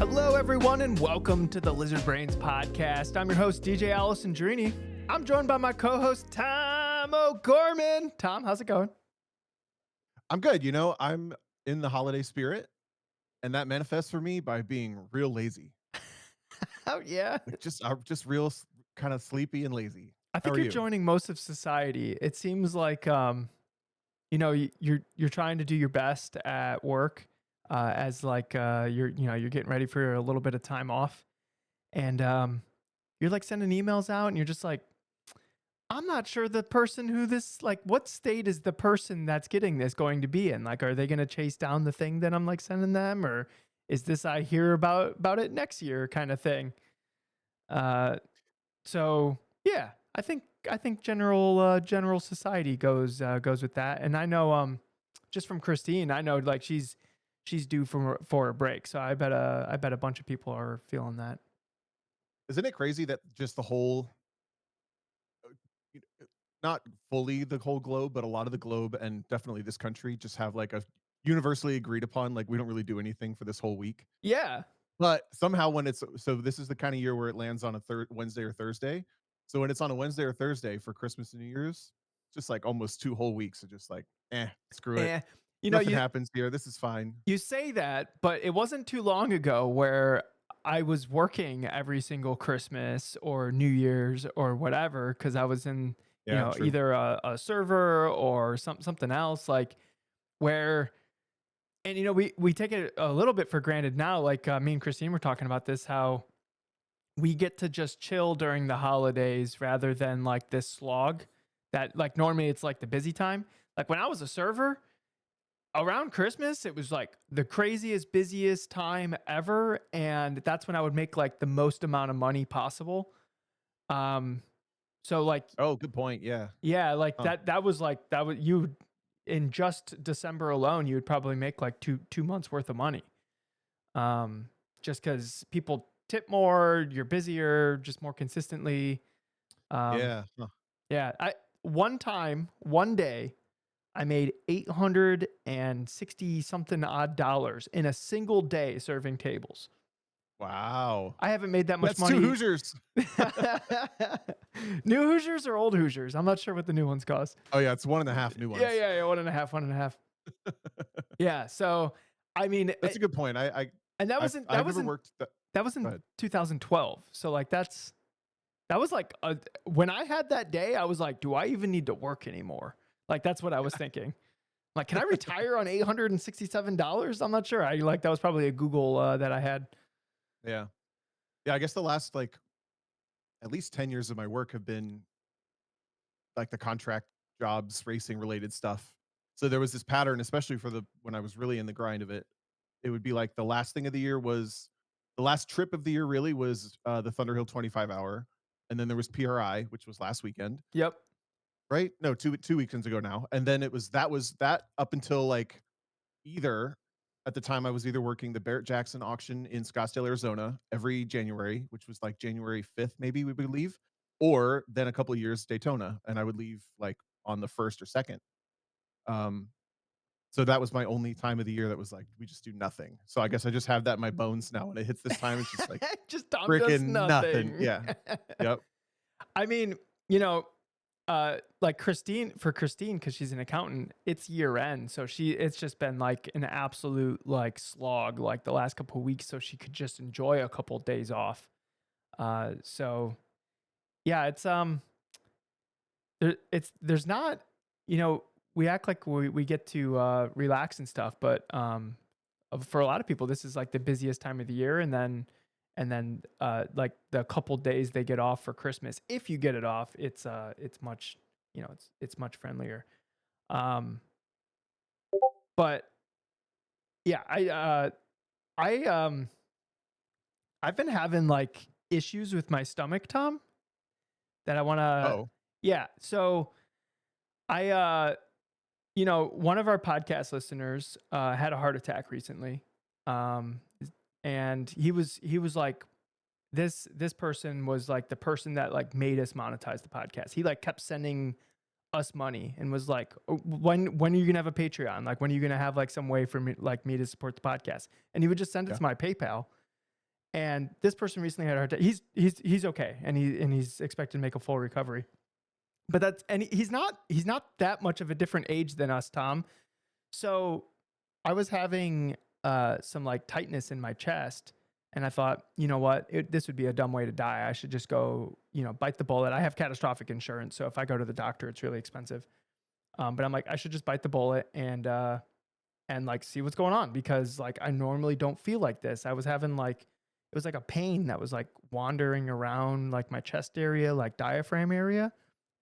Hello, everyone, and welcome to the Lizard Brains podcast. I'm your host, DJ Allison Drini. I'm joined by my co-host, Tom O'Gorman. Tom, how's it going? I'm good. I'm in the holiday spirit, and that manifests for me by being real lazy. Oh, yeah. I'm just real kind of sleepy and lazy. I How think are you're you? joining most of society. It seems like, you're trying to do your best at work, as like you're getting ready for a little bit of time off, and you're like sending emails out, and you're just like, I'm not sure the person who this, like, what state is the person that's getting this going to be in? Like, are they going to chase down the thing that I'm like sending them, or is this I hear about it next year kind of thing? Uh, so yeah, I think general society goes with that, and I know just from Christine, I know like she's due for a break, so I bet a bunch of people are feeling that. Isn't it crazy that just the whole, you know, not fully the whole globe, but a lot of the globe and definitely this country just have like a universally agreed upon, like, we don't really do anything for this whole week. Yeah, But somehow when it's so this is the kind of year where it lands on a Wednesday or Thursday. So when it's on a Wednesday or Thursday for Christmas and New Year's, just like almost 2 whole weeks of just like, screw it. and you know Nothing you happens here. This is fine. You say that, but it wasn't too long ago where I was working every single Christmas or New Year's or whatever because I was in, Yeah, true. either a server or something else like where, and we take it a little bit for granted now. Like me and Christine were talking about this, how we get to just chill during the holidays rather than like this slog that like normally it's like the busy time. Like when I was a server around Christmas, it was like the craziest, busiest time ever. And that's when I would make like the most amount of money possible. Um, so like, Oh, good point. Yeah. yeah, like Huh. that was you in just December alone, you would probably make like two months worth of money. Um, just because people tip more, you're busier, just more consistently. Um, Yeah. Huh. yeah, one day, I made 860 something odd dollars in a single day serving tables. Wow. I haven't made that much That's two money. Hoosiers. New Hoosiers or old Hoosiers? I'm not sure what the new ones cost. Oh yeah, it's one and a half new Yeah, ones. yeah, yeah. One and a half, one and a half. Yeah. So, I mean, That's a good point. and that I've wasn't that I've never wasn't worked that. that was Go in ahead. 2012. So like that was like when I had that day, I was like, do I even need to work anymore? Like that's what I was thinking. Like, can I retire on $867? I'm not sure. I like that was probably a Google that I had. Yeah. Yeah. I guess the last like at least 10 years of my work have been like the contract jobs, racing related stuff. So there was this pattern, especially for the when I was really in the grind of it. It would be like the last thing of the year was the last trip of the year really was the Thunderhill 25 hour. And then there was PRI, which was last weekend, Yep. right? No, two weekends ago now. And then was that up until like either at the time I was either working the Barrett Jackson auction in Scottsdale, Arizona every January, which was like January 5th, maybe we would leave, or then a couple of years Daytona, and I would leave like on the first or second. Um, so that was my only time of the year that was like we just do nothing. So I guess I just have that in my bones now. When it hits this time, it's just like Just Tom does freaking nothing. nothing. Yeah. Yep. I mean, you know, like Christine, because she's an accountant, it's year end. So it's just been like an absolute like slog like the last couple of weeks. So she could just enjoy a couple of days off. So yeah, there's not, we act like we get to relax and stuff, but for a lot of people this is like the busiest time of the year, and then like the couple days they get off for Christmas, if you get it off, it's much, it's much friendlier. Um but yeah, I I've been having like issues with my stomach, Tom, that I want to. Oh. Yeah, so I one of our podcast listeners had a heart attack recently. Um, and he was like, this person was like the person that like made us monetize the podcast. He like kept sending us money and was like, "Oh, when are you gonna have a Patreon? Like when are you gonna have like some way for me to support the podcast?" And he would just send it Yeah. to my PayPal. And this person recently had a heart attack. He's okay, and he's expected to make a full recovery. But he's not that much of a different age than us, Tom. So I was having some like tightness in my chest, and I thought, you know what, this would be a dumb way to die. I should just go, bite the bullet. I have catastrophic insurance, so if I go to the doctor, it's really expensive. But I'm like, I should just bite the bullet and like see what's going on because like I normally don't feel like this. I was having like it was like a pain that was like wandering around like my chest area, like diaphragm area.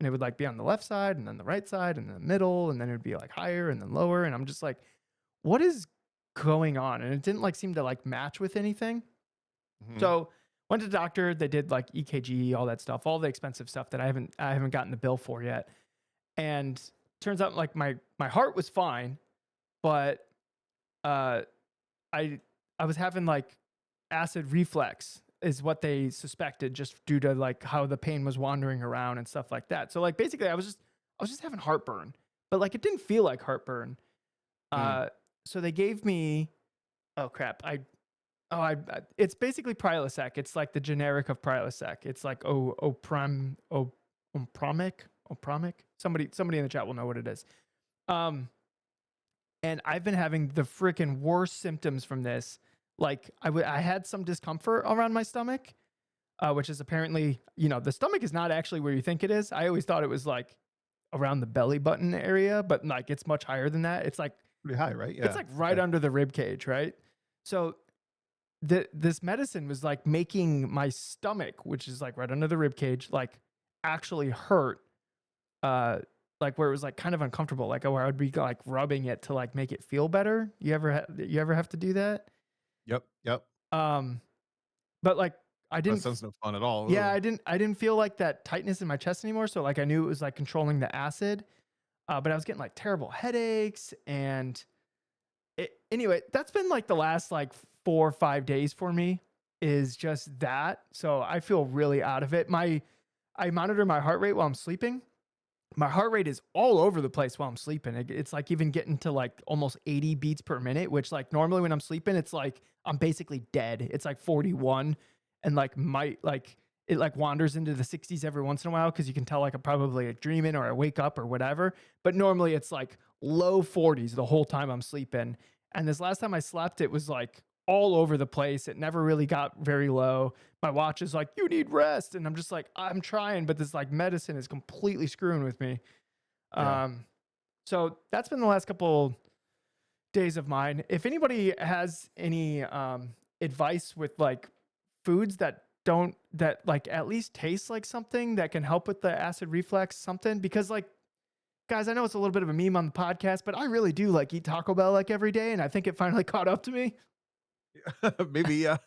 And it would like be on the left side and then the right side and the middle. And then it would be like higher and then lower. And I'm just like, what is going on? And it didn't like seem to like match with anything. Mhm. So went to the doctor. They did like EKG, all that stuff, all the expensive stuff that I haven't gotten the bill for yet. And turns out like my heart was fine, but uh I I was having like acid reflux is what they suspected just due to like how the pain was wandering around and stuff like that. So like basically I was just having heartburn, but like it didn't feel like heartburn. Mm. Uh so they gave me oh crap. It's basically Prilosec. It's like the generic of Prilosec. It's like Opromic. Somebody in the chat will know what it is. Um and I've been having the freaking worst symptoms from this. Like I had some discomfort around my stomach, which is apparently the stomach is not actually where you think it is. I always thought it was like around the belly button area, but like it's much higher than that. Pretty high, right? It's Yeah. like right Yeah. under the rib cage, right? So this medicine was like making my stomach, which is like right under the rib cage, like actually hurt uh like where it was like kind of uncomfortable, like where I would be like rubbing it to like make it feel better. You ever have to do that? Yep. Yep. Um, but like I That didn't, sounds no fun at all. yeah, Ugh. I didn't feel like that tightness in my chest anymore. So like I knew it was like controlling the acid, but I was getting like terrible headaches and anyway, that's been like the last like 4 or 5 days for me is just that. So I feel really out of it. I monitor my heart rate while I'm sleeping. My heart rate is all over the place while I'm sleeping. It's like even getting to like almost 80 beats per minute, which like normally when I'm sleeping, it's like I'm basically dead. It's like 41 and like might like it like wanders into the 60s every once in a while because you can tell like I'm probably like dreaming or I wake up or whatever. But normally it's like low 40s the whole time I'm sleeping. And this last time I slept, it was like all over the place. It never really got very low. My watch is like, you need rest. And I'm just like, I'm trying, but this like medicine is completely screwing with me. Yeah. Um, so that's been the last couple days of mine. If anybody has any advice with like foods that like at least taste like something that can help with the acid reflux, something, because like guys, I know it's a little bit of a meme on the podcast, but I really do like eat Taco Bell like every day, and I think it finally caught up to me. Maybe, yeah.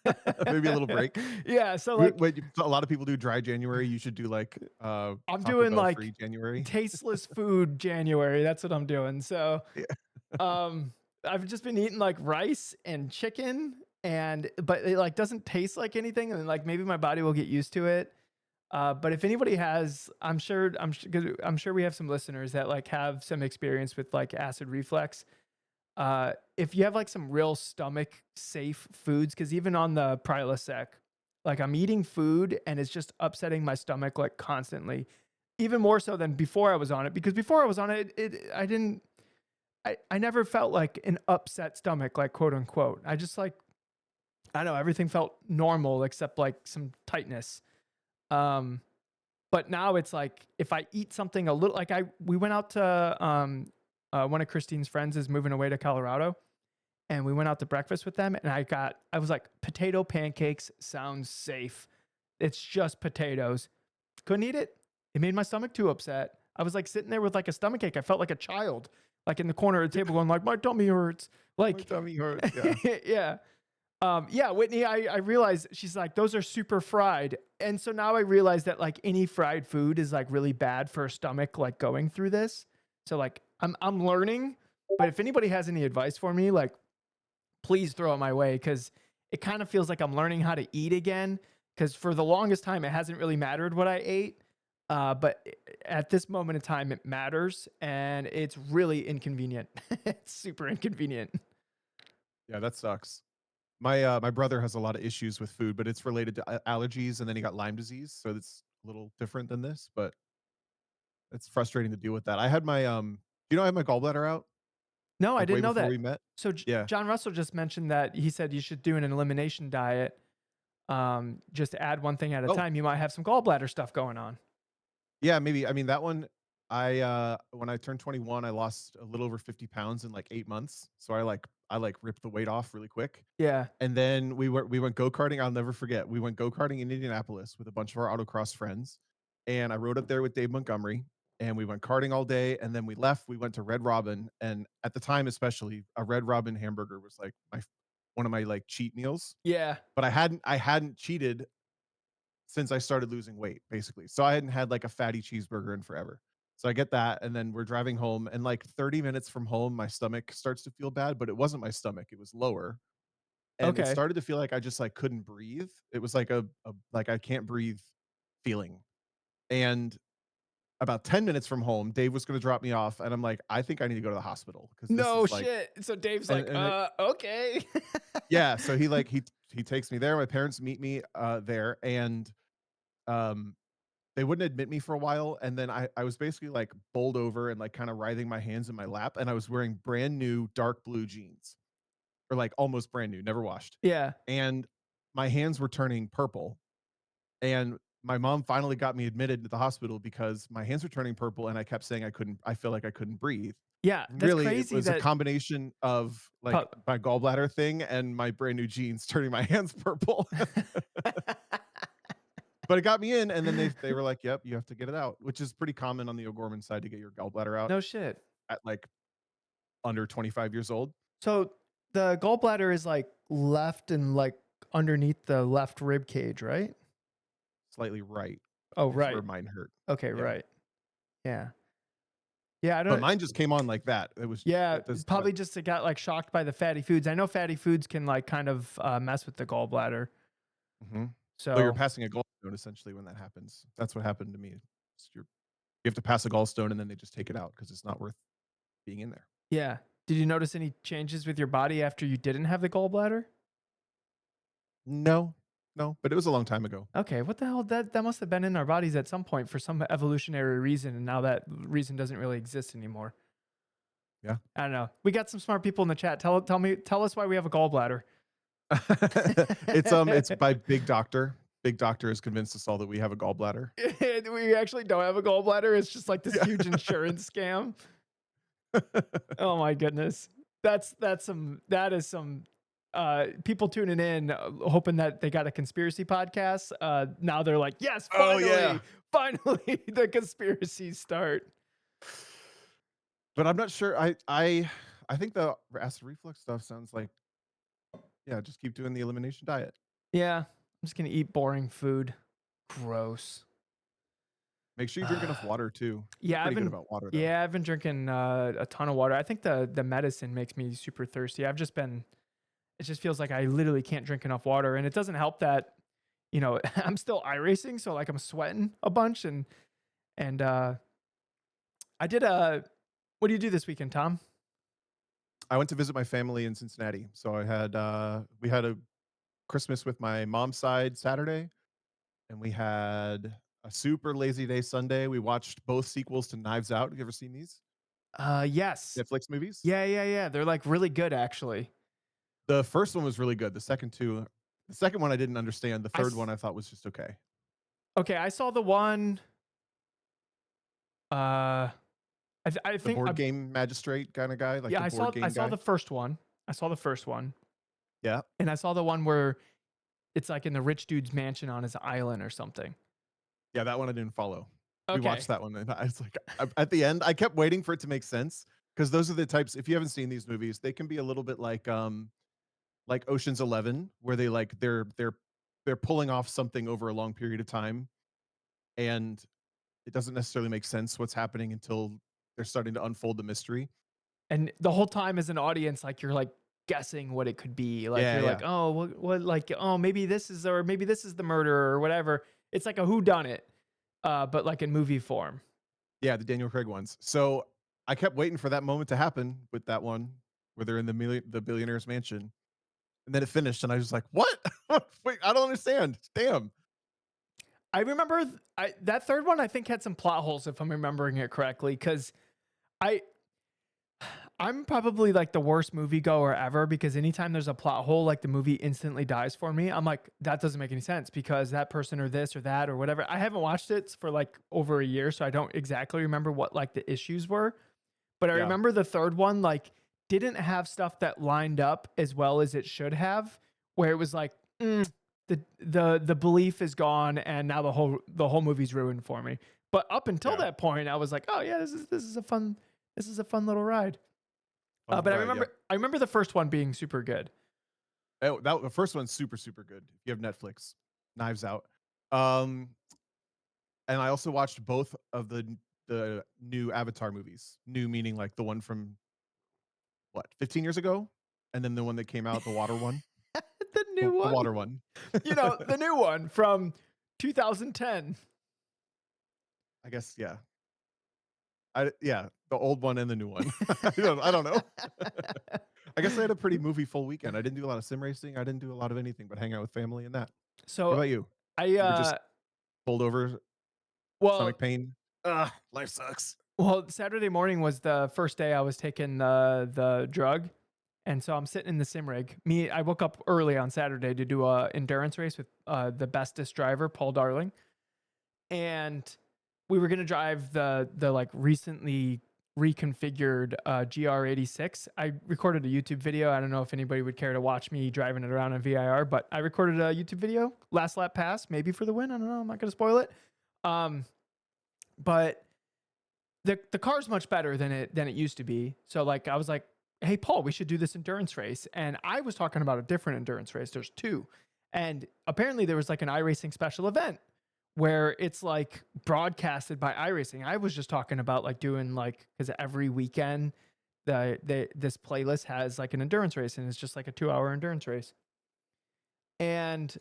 Maybe a little break. Yeah, so like A lot of people do dry January. You should do like I'm Taco doing Bell like free January. tasteless food January. That's what I'm doing. So, Yeah. um, I've just been eating like rice and chicken, and but it like doesn't taste like anything, and like maybe my body will get used to it. But if anybody has, I'm sure we have some listeners that like have some experience with like acid reflux. If you have like some real stomach safe foods, because even on the Prilosec, like I'm eating food and it's just upsetting my stomach like constantly, even more so than before I was on it. Because before I was on it, I didn't, I never felt like an upset stomach, like quote unquote. I just like, I don't know, everything felt normal except like some tightness. Um, but now it's like if I eat something a little, like we went out to one of Christine's friends is moving away to Colorado and we went out to breakfast with them and I was like potato pancakes sounds safe. It's just potatoes. Couldn't eat it. It made my stomach too upset. I was like sitting there with like a stomach ache. I felt like a child, like in the corner of the table going like my tummy hurts. My Like tummy hurts. Yeah. yeah. Yeah, Whitney, I realized she's like, those are super fried. And so now I realize that like any fried food is like really bad for a stomach, like going through this. So like I'm learning, but if anybody has any advice for me, like please throw it my way because it kind of feels like I'm learning how to eat again. Because for the longest time, it hasn't really mattered what I ate. But at this moment in time, it matters and it's really inconvenient. It's super inconvenient. Yeah, that sucks. my brother has a lot of issues with food, but it's related to allergies, and then he got Lyme disease, so it's a little different than this, but it's frustrating to deal with that. I had my, you know, I had my gallbladder out, No, I like, way didn't know before we that. met. So Yeah. John Russell just mentioned that he said you should do an elimination diet. Just add one thing at a Oh, time. You might have some gallbladder stuff going on. yeah, maybe. I mean, that one, when I turned 21, I lost a little over 50 pounds in, like, 8 months, so I ripped the weight off really quick, Yeah. and then we went go-karting. I'll never forget. We went go-karting in Indianapolis with a bunch of our autocross friends, and I rode up there with Dave Montgomery, and we went karting all day, and then we left. We went to Red Robin, and at the time, especially, a Red Robin hamburger was, like, my one of my, like, cheat meals, Yeah. but I hadn't cheated since I started losing weight, basically. So I hadn't had, like, a fatty cheeseburger in forever. So I get that, and then we're driving home, and, like, 30 minutes from home, my stomach starts to feel bad, but it wasn't my stomach, it was lower, and it Okay. started to feel like I just, like, couldn't breathe. It was like like, I can't breathe feeling, and about 10 minutes from home, Dave was gonna drop me off, and I'm like, "I think I need to go to the hospital because this No is, like." shit. So Dave's and like, and it okay. Yeah, so he takes me there, my parents meet me, there, and, um they wouldn't admit me for a while, and then I was basically, like, bowled over and, like, kinda writhing my hands in my lap, and I was wearing brand new dark blue jeans, or, like, almost brand new, never washed, Yeah. and my hands were turning purple, and my mom finally got me admitted to the hospital because my hands were turning purple, and I kept saying I feel like I couldn't breathe. Yeah. That's Really, it crazy was a that combination of, like, pup. my gallbladder thing and my brand new jeans turning my hands purple. But it got me in, and then they were like, "Yep, you have to get it out," which is pretty common on the O'Gorman side to get your gallbladder out No shit. at, like, under 25 years old. So the gallbladder is like left and like underneath the left rib cage, right? Slightly right Oh, is where right. mine hurt. Okay, Yeah. right. Yeah. Yeah, I But don't. mine just came on like that. Yeah, It does not. probably just it got like shocked by the fatty foods. I know fatty foods can like kind of mess with the gallbladder. Mhm. Well, you're So passing a gallstone essentially when that happens. That's what happened to me. You have to pass a gallstone, and then they just take it out because it's not worth being in there. yeah. Did you notice any changes with your body after you didn't have the gallbladder? No. No, but it was a long time ago. Okay, what the hell? That must have been in our bodies at some point for some evolutionary reason, and now that reason doesn't really exist anymore. Yeah. I don't know. We got some smart people in the chat. Tell us why we have a gallbladder. It's by Big Doctor. Big Doctor has convinced us all that we have a gallbladder. We actually don't have a gallbladder. It's just like this Yeah. huge insurance scam. Oh my goodness. That is some people tuning in hoping that they got a conspiracy podcast. Now they're like, "Yes, Oh, yeah. finally the conspiracies start." But I'm not sure. I think the acid reflux stuff sounds like, yeah, just keep doing the elimination diet. Yeah, I'm just going to eat boring food. Gross. Make sure you drink enough water too. You're Yeah, pretty good about water though. I've been drinking a ton of water. I think the medicine makes me super thirsty. It just feels like I literally can't drink enough water, and it doesn't help that I'm still iRacing, so like I'm sweating a bunch, and I did a. What do you do this weekend, Tom? I went to visit my family in Cincinnati. So we had a Christmas with my mom's side Saturday, and we had a super lazy day Sunday. We watched both sequels to Knives Out. Have you ever seen these Yes, Netflix movies? yeah, yeah, yeah. They're like really good, actually. The first one was really good. The second one I didn't understand. The I third one s- I thought was just okay. okay. I saw the one. Uh, I The think board game magistrate kind of guy, like yeah. the board I game saw guy. the first one. I saw the first one, Yeah. and I saw the one where it's like in the rich dude's mansion on his island or something. Yeah, that one I didn't follow. We watched Okay. that one, and I was like, at the end, I kept waiting for it to make sense because those are the types. If you haven't seen these movies, they can be a little bit like Ocean's 11, where they're pulling off something over a long period of time, and it doesn't necessarily make sense what's happening until they're starting to unfold the mystery. And the whole time as an audience, like you're like guessing what it could be. Like Yeah, you're like, yeah, oh, what like, oh, maybe this is the murderer or whatever. It's like a who done it, but like in movie form. yeah. The Daniel Craig ones. So I kept waiting for that moment to happen with that one where they're in the billionaire's mansion. and then it finished, and I was like, "What? Wait, I don't understand. Damn." I remember that third one I think had some plot holes if I'm remembering it correctly because I I'm probably like the worst moviegoer ever because anytime there's a plot hole, like the movie instantly dies for me. I'm like, that doesn't make any sense because that person or this or that or whatever. I haven't watched it for like over a year, so I don't exactly remember what like the issues were. But I Yeah, remember the third one like didn't have stuff that lined up as well as it should have, where it was like, the belief is gone and now the whole movie's ruined for me. But up until yeah. that point, I was like, oh yeah, this is a fun little ride. Fun little But ride, yeah. I remember the first one being super good. Oh, that the first one's super, super good. If you have Netflix, Knives Out. Um, and I also watched both of the new Avatar movies. New meaning like the one from what, 15 years ago? And then the one that came out, the water one? The The new the one, water one. the new one from 2010. I guess, yeah. Yeah, the old one and the new one. I don't know. I guess I had a pretty movie full weekend. I didn't do a lot of sim racing. I didn't do a lot of anything but hang out with family and that. What So about you? I You were just pulled over, well stomach pain? Ugh, life sucks. Saturday morning was the first day I was taking the drug, and so I'm sitting in the sim rig. I woke up early on Saturday to do a endurance race with the bestest driver, Paul Darling, and we were gonna drive the like recently reconfigured GR86. I recorded a YouTube video. I don't know if anybody would care to watch me driving it around in VIR, but I recorded a YouTube video, last lap pass, maybe for the win. I don't know. I'm not gonna spoil it. Um, but the car's much better than it used to be. So like I was like, hey Paul, we should do this endurance race. And I was talking about a different endurance race. There's two. And apparently there was like an iRacing special event where it's like broadcasted by iRacing. I was just talking about like doing like because every weekend this playlist has like an endurance race and it's just like a 2 hour endurance race. And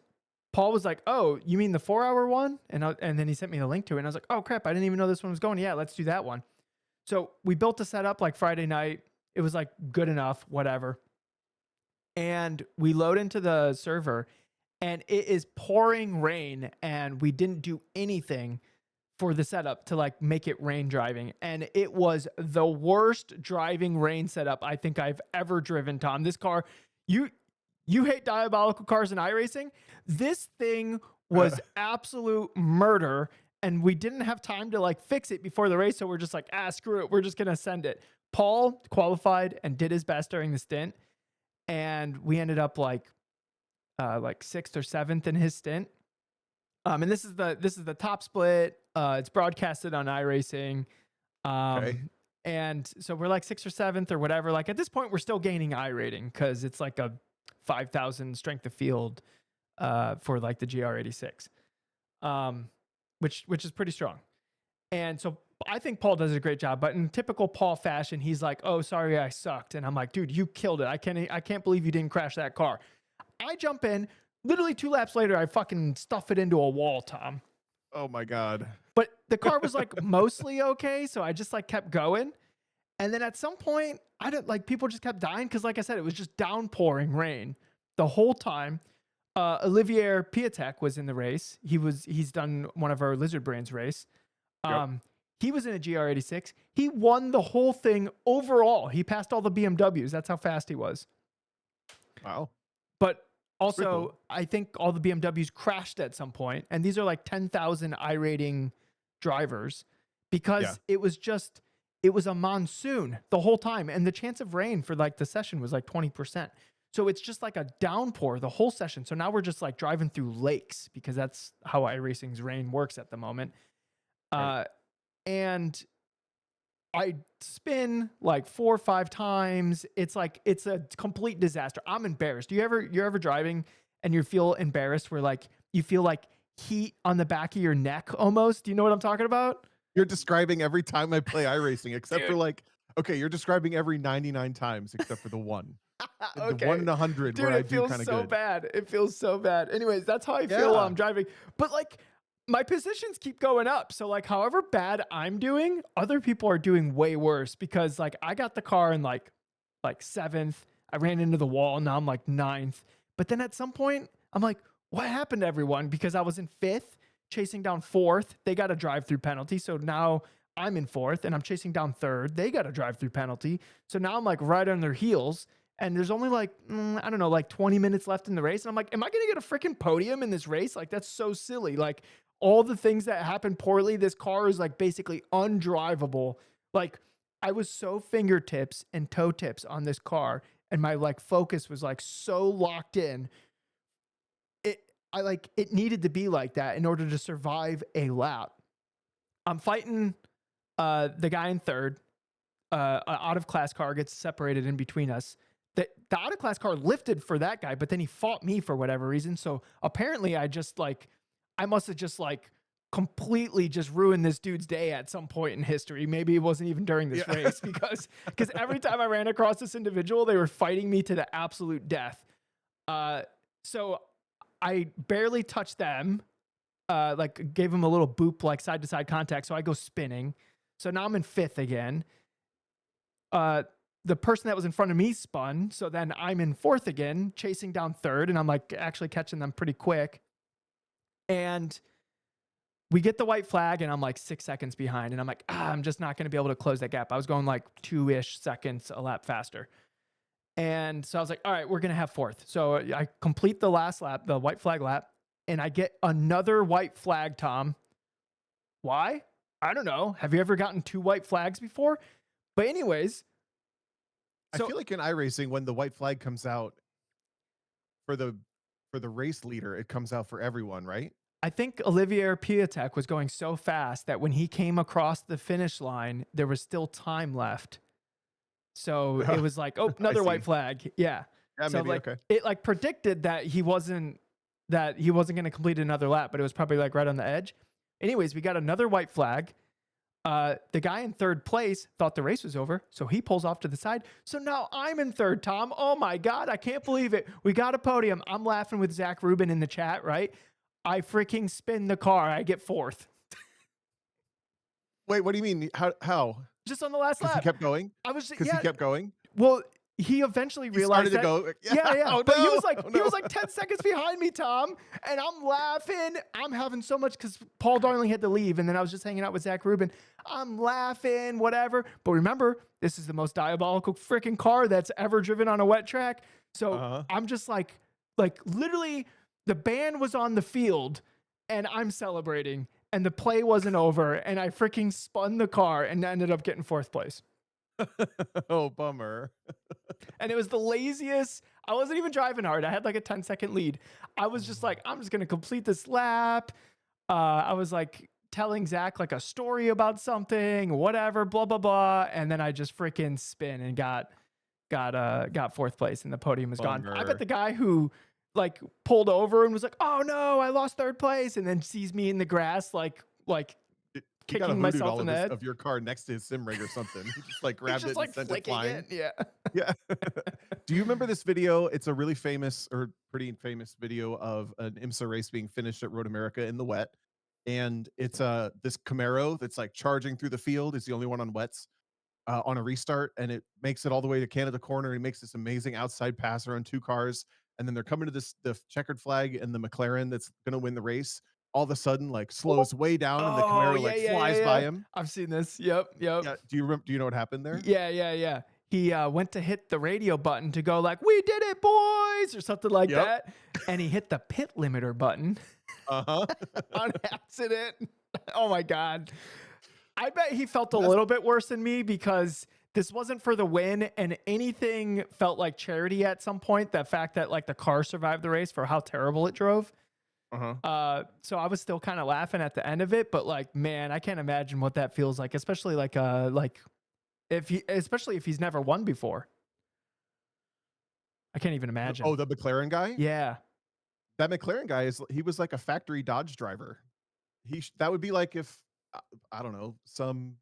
Paul was like, "Oh, you mean the 4 hour one?" And then he sent me the link to it. And I was like, "Oh crap, I didn't even know this one was going. Yeah, let's do that one." So we built a setup like Friday night. It was like good enough, whatever. And we load into the server and it is pouring rain and we didn't do anything for the setup to like make it rain driving. And it was the worst driving rain setup I think I've ever driven, Tom. This car, you you hate diabolical cars in iRacing. This thing was absolute murder. And we didn't have time to like fix it before the race. So we're just like, screw it. We're just gonna send it. Paul qualified and did his best during the stint. And we ended up like sixth or seventh in his stint. And this is the top split. It's broadcasted on iRacing. Okay. And so we're like sixth or seventh or whatever. Like at this point, we're still gaining I rating because it's like a 5,000 strength of field for like the GR86, which is pretty strong. And so I think Paul does a great job, but in typical Paul fashion, he's like, "Oh, sorry, I sucked," and I'm like, "Dude, you killed it. I can't believe you didn't crash that car." I jump in. Literally 2 laps later, I fucking stuff it into a wall, Tom. Oh my god. But the car was like mostly okay, so I just like kept going. And then at some point, I don't like people just kept dying because, like I said, it was just downpouring rain the whole time. Olivier Piatek was in the race. He's done one of our Lizard Brains race. Yep. He was in a GR86. He won the whole thing overall. He passed all the BMWs. That's how fast he was. Wow. But It's pretty also, cool. I think all the BMWs crashed at some point, and these are like 10,000 I rating drivers Yeah. because it was a monsoon the whole time, and the chance of rain for like the session was like 20%. So it's just like a downpour the whole session. So now we're just like driving through lakes because that's how iRacing's rain works at the moment. Right. Uh, and I spin like 4 or 5 times. It's a complete disaster. I'm embarrassed. You're ever driving and you feel embarrassed where like you feel like heat on the back of your neck almost? Do you know what I'm talking about? You're describing every time I play iRacing except for Dude. like okay, you're describing every 99 times except for the one. The 1 Okay. in 100 where Dude, I it do feels kinda so good. bad. It feels so bad. Anyways, that's how I feel while Yeah. I'm driving. But like my positions keep going up. So like however bad I'm doing, other people are doing way worse because like I got the car in like seventh. I ran into the wall. Now I'm like ninth. But then at some point, I'm like, what happened to everyone? Because I was in fifth, chasing down fourth. They got a drive through penalty. So now I'm in fourth and I'm chasing down third. They got a drive through penalty. So now I'm like right on their heels. And there's only like, I don't know, like 20 minutes left in the race. And I'm like, am I going to get a freaking podium in this race? Like, that's so silly. Like, all the things that happened poorly, this car is like basically undrivable. Like, I was so fingertips and toe tips on this car, and my like focus was like so locked in. It needed to be like that in order to survive a lap. I'm fighting the guy in third. An out of class car gets separated in between us. The out of class car lifted for that guy, but then he fought me for whatever reason. So apparently I must have just like completely just ruined this dude's day at some point in history. Maybe it wasn't even during this Yeah. race because every time I ran across this individual, they were fighting me to the absolute death. So I barely touched them. Like gave them a little boop, like side to side contact. So I go spinning. So now I'm in fifth again. The person that was in front of me spun. So then I'm in fourth again, chasing down third, and I'm like actually catching them pretty quick. And we get the white flag, and I'm like 6 seconds behind. And I'm like, I'm just not going to be able to close that gap. I was going like 2-ish seconds a lap faster. And so I was like, all right, we're going to have fourth. So I complete the last lap, the white flag lap, and I get another white flag, Tom. Why? I don't know. Have you ever gotten 2 white flags before? But anyways, I feel like in iRacing, when the white flag comes out for the race leader, it comes out for everyone, right? I think Olivier Piatek was going so fast that when he came across the finish line, there was still time left. So it was like, oh, another white flag. Yeah. Yeah, So maybe, like okay. it like predicted that he wasn't going to complete another lap, but it was probably like right on the edge. Anyways, we got another white flag. The guy in third place thought the race was over, so he pulls off to the side. So now I'm in third, Tom. Oh my God, I can't believe it. We got a podium. I'm laughing with Zach Rubin in the chat, right? I freaking spin the car. I get fourth. Wait, what do you mean? How? Just on the last Because he lap. kept going? I was Because he yeah. kept going? Well, he eventually He started realized to that. go. Yeah. Oh, But he no. was like, Oh, he was no. like 10 seconds behind me, Tom. And I'm laughing. I'm having so much because Paul Darling had to leave. And then I was just hanging out with Zach Rubin. I'm laughing, whatever. But remember, this is the most diabolical freaking car that's ever driven on a wet track. So I'm just like literally the band was on the field and I'm celebrating and the play wasn't over. And I freaking spun the car and ended up getting fourth place. Oh, bummer. And it was the laziest. I wasn't even driving hard. I had like a 10-second lead. I was just like, I'm just going to complete this lap. I was like telling Zach like a story about something, whatever, blah, blah, blah. And then I just freaking spin and got fourth place and the podium was gone. I bet Bummer. the guy who like pulled over and was like, oh no, I lost third place. And then sees me in the grass, like He got a kicking hoodooed myself all in the head. of your car next to his sim rig or something. He just like He's grabbed just it and like sent it flicking flying. it. Yeah. Yeah. Do you remember this video? It's a really famous or pretty famous video of an IMSA race being finished at Road America in the wet. And it's this Camaro that's like charging through the field. It's the only one on wets on a restart, and it makes it all the way to Canada corner. He makes this amazing outside pass around 2 cars, and then they're coming to the checkered flag and the McLaren that's going to win the race. All of a sudden, like slows way down, and the Oh, Camaro yeah, like yeah, yeah, flies by yeah. him. I've seen this. Yep, yep. Yeah. Do you remember? Do you know what happened there? Yeah. He went to hit the radio button to go like, "We did it, boys," or something like Yep. that, and he hit the pit limiter button Uh-huh. on accident. Oh my God. I bet he felt a little bit worse than me because this wasn't for the win and anything felt like charity at some point. The fact that like the car survived the race for how terrible it drove. So I was still kind of laughing at the end of it, but like, man, I can't imagine what that feels like, especially like especially if he's never won before. I can't even imagine. Oh, the McLaren guy? Yeah. That McLaren guy he was like a factory Dodge driver. That would be like if I don't know, some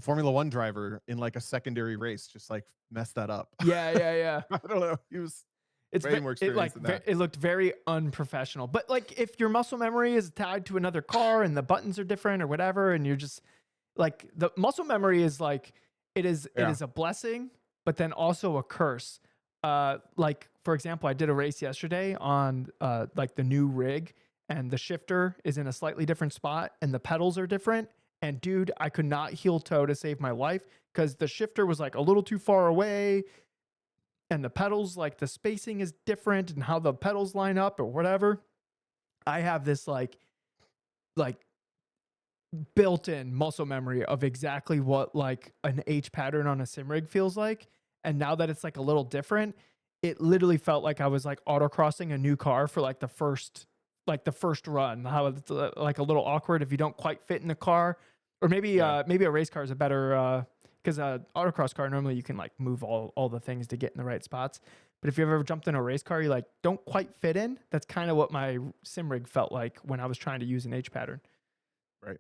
Formula 1 driver in like a secondary race just like messed that up. Yeah. I don't know. He was way more experienced than that. It looked very unprofessional. But like if your muscle memory is tied to another car and the buttons are different or whatever, and you're just like the muscle memory is like it is a blessing, but then also a curse. Like for example, I did a race yesterday on like the new rig, and the shifter is in a slightly different spot, and the pedals are different. And dude, I could not heel toe to save my life because the shifter was like a little too far away, and the pedals, like the spacing is different, and how the pedals line up or whatever. I have this like built-in muscle memory of exactly what like an H pattern on a sim rig feels like. And now that it's like a little different, it literally felt like I was like autocrossing a new car for like the first run. How it's like a little awkward if you don't quite fit in the car, or Yeah. maybe a race car is a better because autocross car normally you can like move all the things to get in the right spots. But if you've ever jumped in a race car, you like don't quite fit in. That's kind of what my sim rig felt like when I was trying to use an H pattern. Right.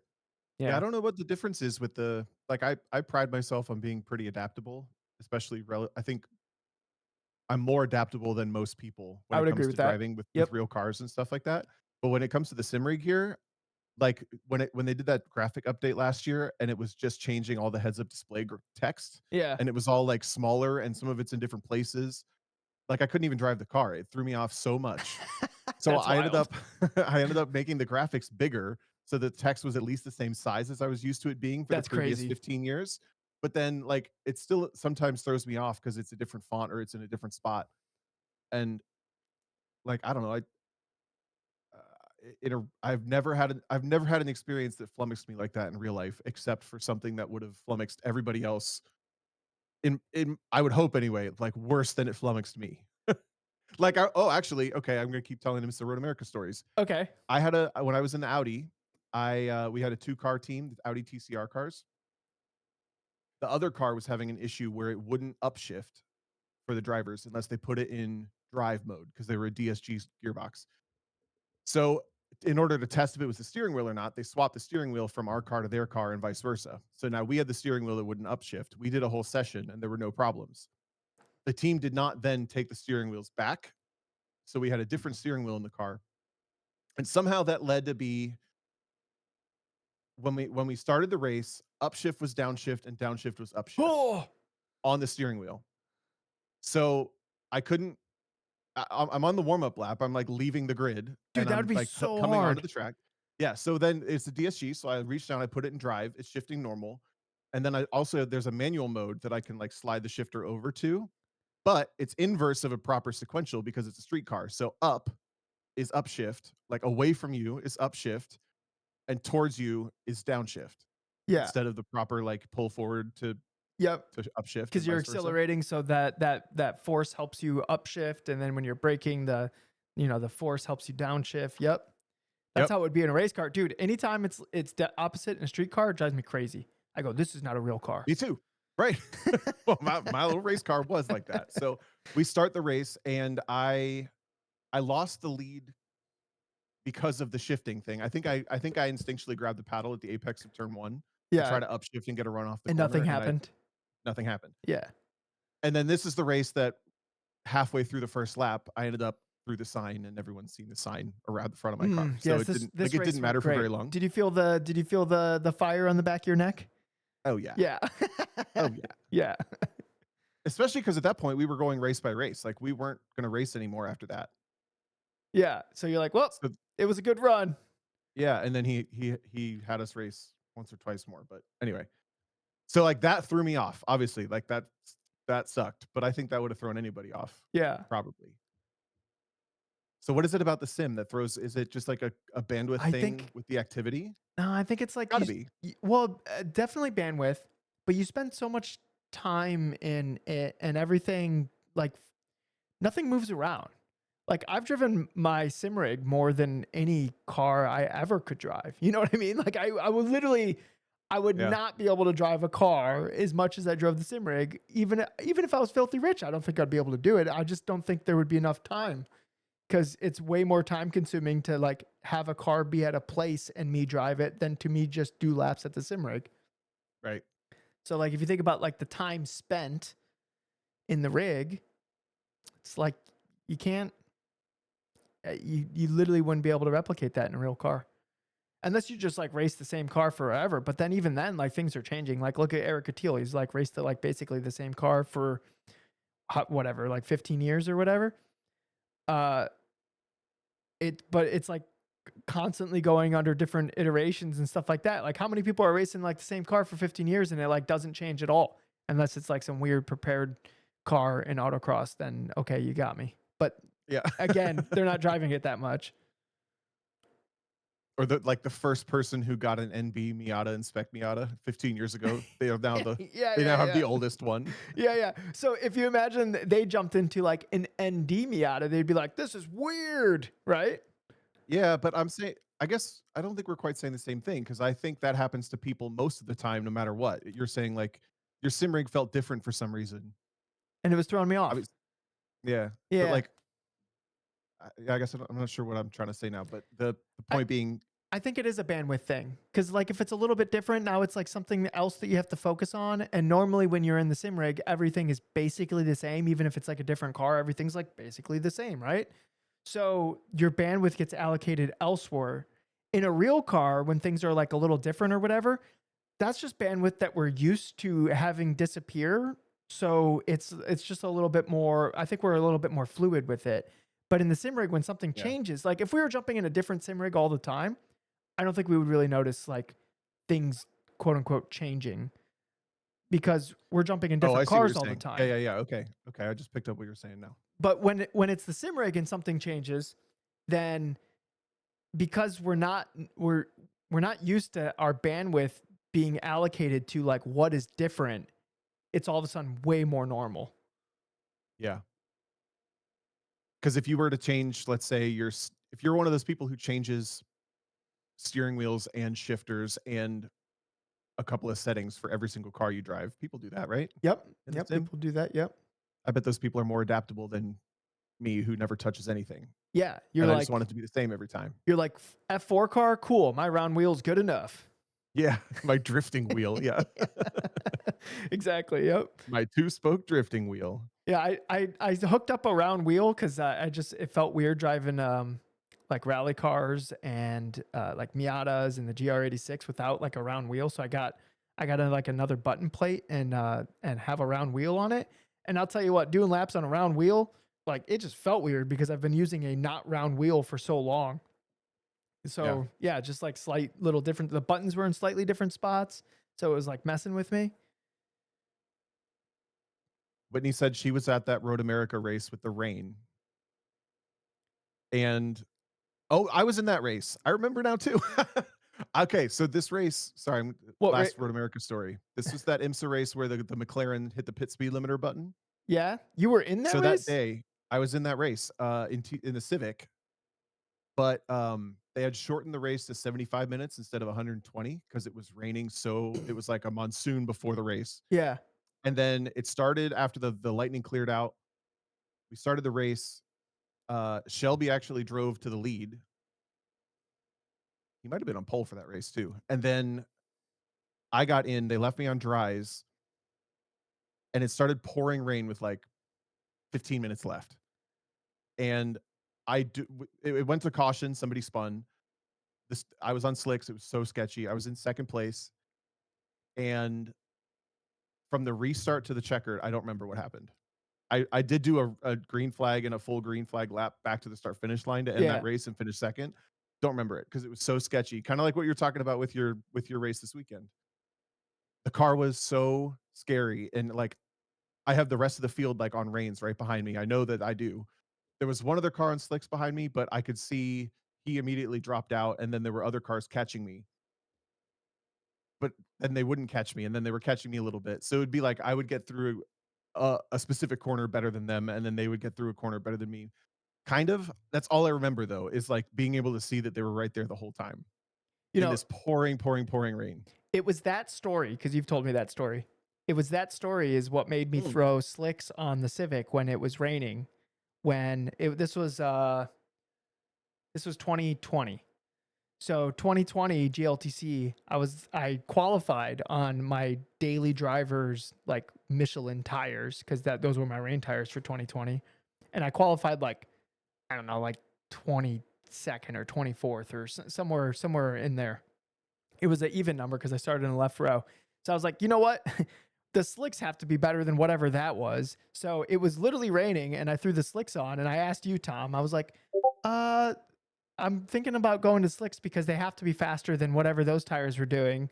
Yeah, I Yeah, don't know what the difference is with the like I pride myself on being pretty adaptable, especially I think I'm more adaptable than most people when I it would agree comes with to that. driving with Yep. real cars and stuff like that. But when it comes to the sim rig gear, like when they did that graphic update last year and it was just changing all the heads up display text Yeah. and it was all like smaller and some of it's in different places. Like I couldn't even drive the car. It threw me off so much. So That's I ended wild. up I ended up making the graphics bigger so the text was at least the same size as I was used to it being for the That's previous crazy. 15 years. But then like it still sometimes throws me off because it's a different font or it's in a different spot. And like I don't know, in a I've never had an experience that flummoxed me like that in real life, except for something that would have flummoxed everybody else in I would hope anyway, like worse than it flummoxed me. Like actually, okay, I'm gonna keep telling him Mr. Road America stories. Okay. I had a when I was in the Audi, we had a 2-car team, the Audi TCR cars. The other car was having an issue where it wouldn't upshift for the drivers unless they put it in drive mode because they were a DSG gearbox. So in order to test if it was the steering wheel or not, they swapped the steering wheel from our car to their car and vice versa. So now we had the steering wheel that wouldn't upshift. We did a whole session and there were no problems. The team did not then take the steering wheels back. So we had a different steering wheel in the car. And somehow that led to be when we started the race, upshift was downshift and downshift was upshift Oh, on the steering wheel. So I couldn't I'm on the warm up lap. I'm like leaving the grid dude, and that would I'm be like so coming onto hard. the track. Yeah. So then it's the DSG. So I reached down, I put it in drive. It's shifting normal. And then I also, there's a manual mode that I can like slide the shifter over to, but it's inverse of a proper sequential because it's a street car. So up is upshift, like away from you is upshift, and towards you is downshift Yeah. instead of the proper like pull forward Yep. to upshift Because and you're vice versa. accelerating, so that force helps you upshift, and then when you're braking, the force helps you downshift. Yep. That's Yep. how it would be in a race car, dude. Anytime it's the opposite in a street car, it drives me crazy. I go, this is not a real car. Me too. Right. Well, my little race car was like that. So we start the race and I lost the lead because of the shifting thing. I think I instinctually grabbed the paddle at the apex of turn 1 to Yeah, try to upshift and get a run off the and corner nothing and I happened. nothing happened. Yeah. And then this is the race that halfway through the first lap, I ended up through the sign and everyone's seen the sign around the front of my car. So Yes, it didn't this it didn't race went matter for very great. long. Did you feel the fire on the back of your neck? Oh yeah. Yeah. Oh yeah. Yeah. Especially because at that point we were going race by race. Like we weren't going to race anymore after that. Yeah. So you're like, well, So it was a good run. yeah, and then he had us race once or twice more, but anyway. So, like, that threw me off, obviously, like, that sucked, but I think that would have thrown anybody off, Yeah. probably. So what is it about the sim that throws is it just like a bandwidth I thing think with the activity? no, I think it's like Gotta be. well, definitely bandwidth, but you spend so much time in it and everything like nothing moves around. Like I've driven my sim rig more than any car I ever could drive. You know what I mean? Like I would literally I would Yeah, not be able to drive a car as much as I drove the sim rig. Even if I was filthy rich, I don't think I'd be able to do it. I just don't think there would be enough time because it's way more time consuming to like have a car be at a place and me drive it than to me just do laps at the sim rig. right, So like if you think about like the time spent in the rig, it's like you can't you literally wouldn't be able to replicate that in a real car. Unless you just like race the same car forever. But then even then, like things are changing. Like look at Eric Attil. He's like raced the like basically the same car for whatever, like 15 years or whatever. Uh, but it's like constantly going under different iterations and stuff like that. Like how many people are racing like the same car for 15 years and it like doesn't change at all unless it's like some weird prepared car in autocross, then okay, you got me. But Yeah. again, they're not driving it that much. Or the first person who got an NB Miata and Spec Miata 15 years ago, Yeah, they now yeah, have yeah. the oldest one. Yeah, yeah. So if you imagine they jumped into like an ND Miata, they'd be like, this is weird, right? Yeah, but I'm saying I guess I don't think we're quite saying the same thing because I think that happens to people most of the time, no matter what. You're saying like your sim rig felt different for some reason. And it was throwing me I off. was yeah, but Yeah. like I guess I'm not sure what I'm trying to say now, but the I, point being, I think it is a bandwidth thing because, like, if it's a little bit different, now it's like something else that you have to focus on. And normally, when you're in the sim rig, everything is basically the same, even if it's like a different car, everything's like basically the same, right? So your bandwidth gets allocated elsewhere. In a real car, when things are like a little different or whatever, that's just bandwidth that we're used to having disappear. So it's just a little bit more. I think we're a little bit more fluid with it. But in the sim rig, when something yeah. changes, like if we were jumping in a different sim rig all the time, I don't think we would really notice like things quote unquote changing because we're jumping in Oh, I different see what you're cars all the saying. Yeah, time. yeah, yeah. Okay. Okay. I just picked up what you're saying now. But when it's the sim rig and something changes, then because we're we're not used to our bandwidth being allocated to like what is different, it's all of a sudden way more normal. Yeah. Because if you were to change, let's say if you're one of those people who changes steering wheels and shifters and a couple of settings for every single car you drive, people do that, right? Yep. In the Yep. sim? People do that. Yep. I bet those people are more adaptable than me who never touches anything. Yeah. And I just want it to be the same every time. You're like F4 car, cool. My round wheel's good enough. Yeah, my drifting wheel, yeah. Exactly. Yep. My two-spoke drifting wheel. Yeah, I hooked up a round wheel because I just it felt weird driving like rally cars and like Miatas and the GR86 without like a round wheel. So I got like another button plate and have a round wheel on it. And I'll tell you what, doing laps on a round wheel, like it just felt weird because I've been using a not round wheel for so long. Yeah. So yeah, just like slight little different. The buttons were in slightly different spots, so it was like messing with me. Whitney said she was at that Road America race with the rain, and oh, I was in that race. I remember now too. Okay, so this race sorry, What? last Road America story. This was that IMSA race where the McLaren hit the pit speed limiter button. Yeah, you were in that So that race. day, I was in that race, in the Civic, but, they had shortened the race to 75 minutes instead of 120 because it was raining, so it was like a monsoon before the race, Yeah. and then it started after the lightning cleared out. We started the race. Shelby actually drove to the lead. He might have been on pole for that race too, and then I got in, they left me on dries, and it started pouring rain with, like, 15 minutes left, and it went to caution, somebody spun. This I was on slicks, it was so sketchy. I was in 2nd place, and from the restart to the checkered, I don't remember what happened. I did do a green flag and a full green flag lap back to the start finish line to end that Yeah. race and finish 2nd. Don't remember it because it was so sketchy, kinda like what you're talking about with your race this weekend. The car was so scary, and, like, I have the rest of the field, like, on reins right behind me. I know that I do. There was one other car on slicks behind me, but I could see he immediately dropped out, and then there were other cars catching me. But then they wouldn't catch me, and then they were catching me a little bit. So it'd be like I would get through a specific corner better than them, and then they would get through a corner better than me. Kind of. That's all I remember though, is like being able to see that they were right there the whole time You in know, this pouring, pouring, pouring rain. it was that story because you've told me that story. It was that story is what made me Mm. throw slicks on the Civic when it was raining. This was 2020. So 2020 GLTC, I qualified on my daily drivers like Michelin tires because that those were my rain tires for 2020, and I qualified like I don't know like 22nd or 24th or somewhere in there. It was an even number because I started in the left row. So I was like, you know what? the slicks have to be better than whatever that was. So it was literally raining and I threw the slicks on and I asked you, Tom, I was like, uh, I'm thinking about going to slicks because they have to be faster than whatever those tires were doing.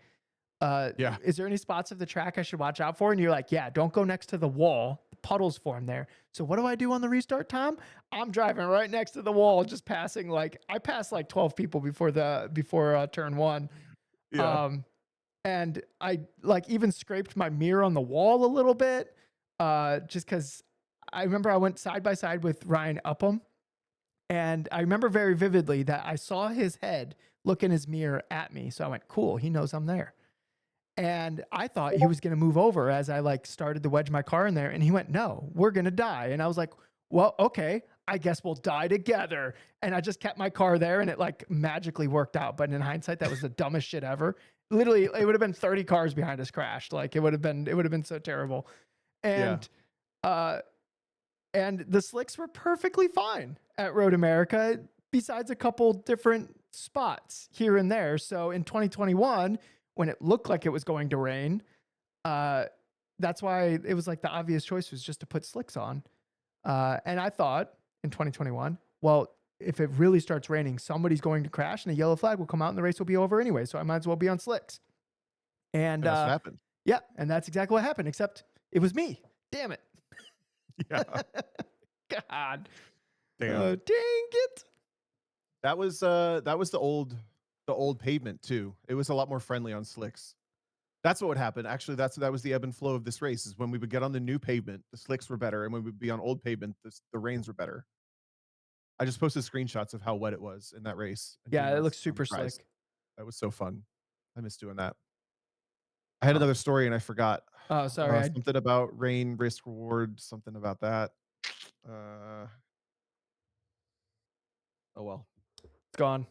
Yeah. Is there any spots of the track I should watch out for? And you're like, yeah, don't go next to the wall. The puddles form there. So what do I do on the restart, Tom? I'm driving right next to the wall, just passing like I passed like 12 people before turn one. Yeah. Um, and I like even scraped my mirror on the wall a little bit, just because I remember I went side by side with Ryan Upham, and I remember very vividly that I saw his head look in his mirror at me. So I went, "Cool, he knows I'm there." And I thought he was going to move over as I like started to wedge my car in there, and he went, "No, we're going to die." And I was like, "Well, okay, I guess we'll die together." And I just kept my car there, and it like magically worked out. But in hindsight, that was the dumbest shit ever. Literally, it would have been 30 cars behind us crashed. Like it would have been so terrible. Yeah. And uh, and the slicks were perfectly fine at Road America, besides a couple different spots here and there. So in 2021, when it looked like it was going to rain, uh, that's why it was like the obvious choice was just to put slicks on. And I thought in 2021, well, if it really starts raining, somebody's going to crash and a yellow flag will come out and the race will be over anyway. So I might as well be on slicks. And And that's what happened. yeah, and that's exactly what happened, except it was me. Damn it. Yeah. God. Damn. Dang it. That was the old pavement too. It was a lot more friendly on slicks. That's what would happen. Actually, that was the ebb and flow of this race is when we would get on the new pavement, the slicks were better, and when we'd be on old pavement, the rains were better. I just posted screenshots of how wet it was in that race and doing Yeah, it that looks on the super tries. slick. That was so fun. I miss doing that. I had Oh, another story and I forgot. oh sorry. Something about rain, risk, reward, something about that. Uh, oh well, It's gone.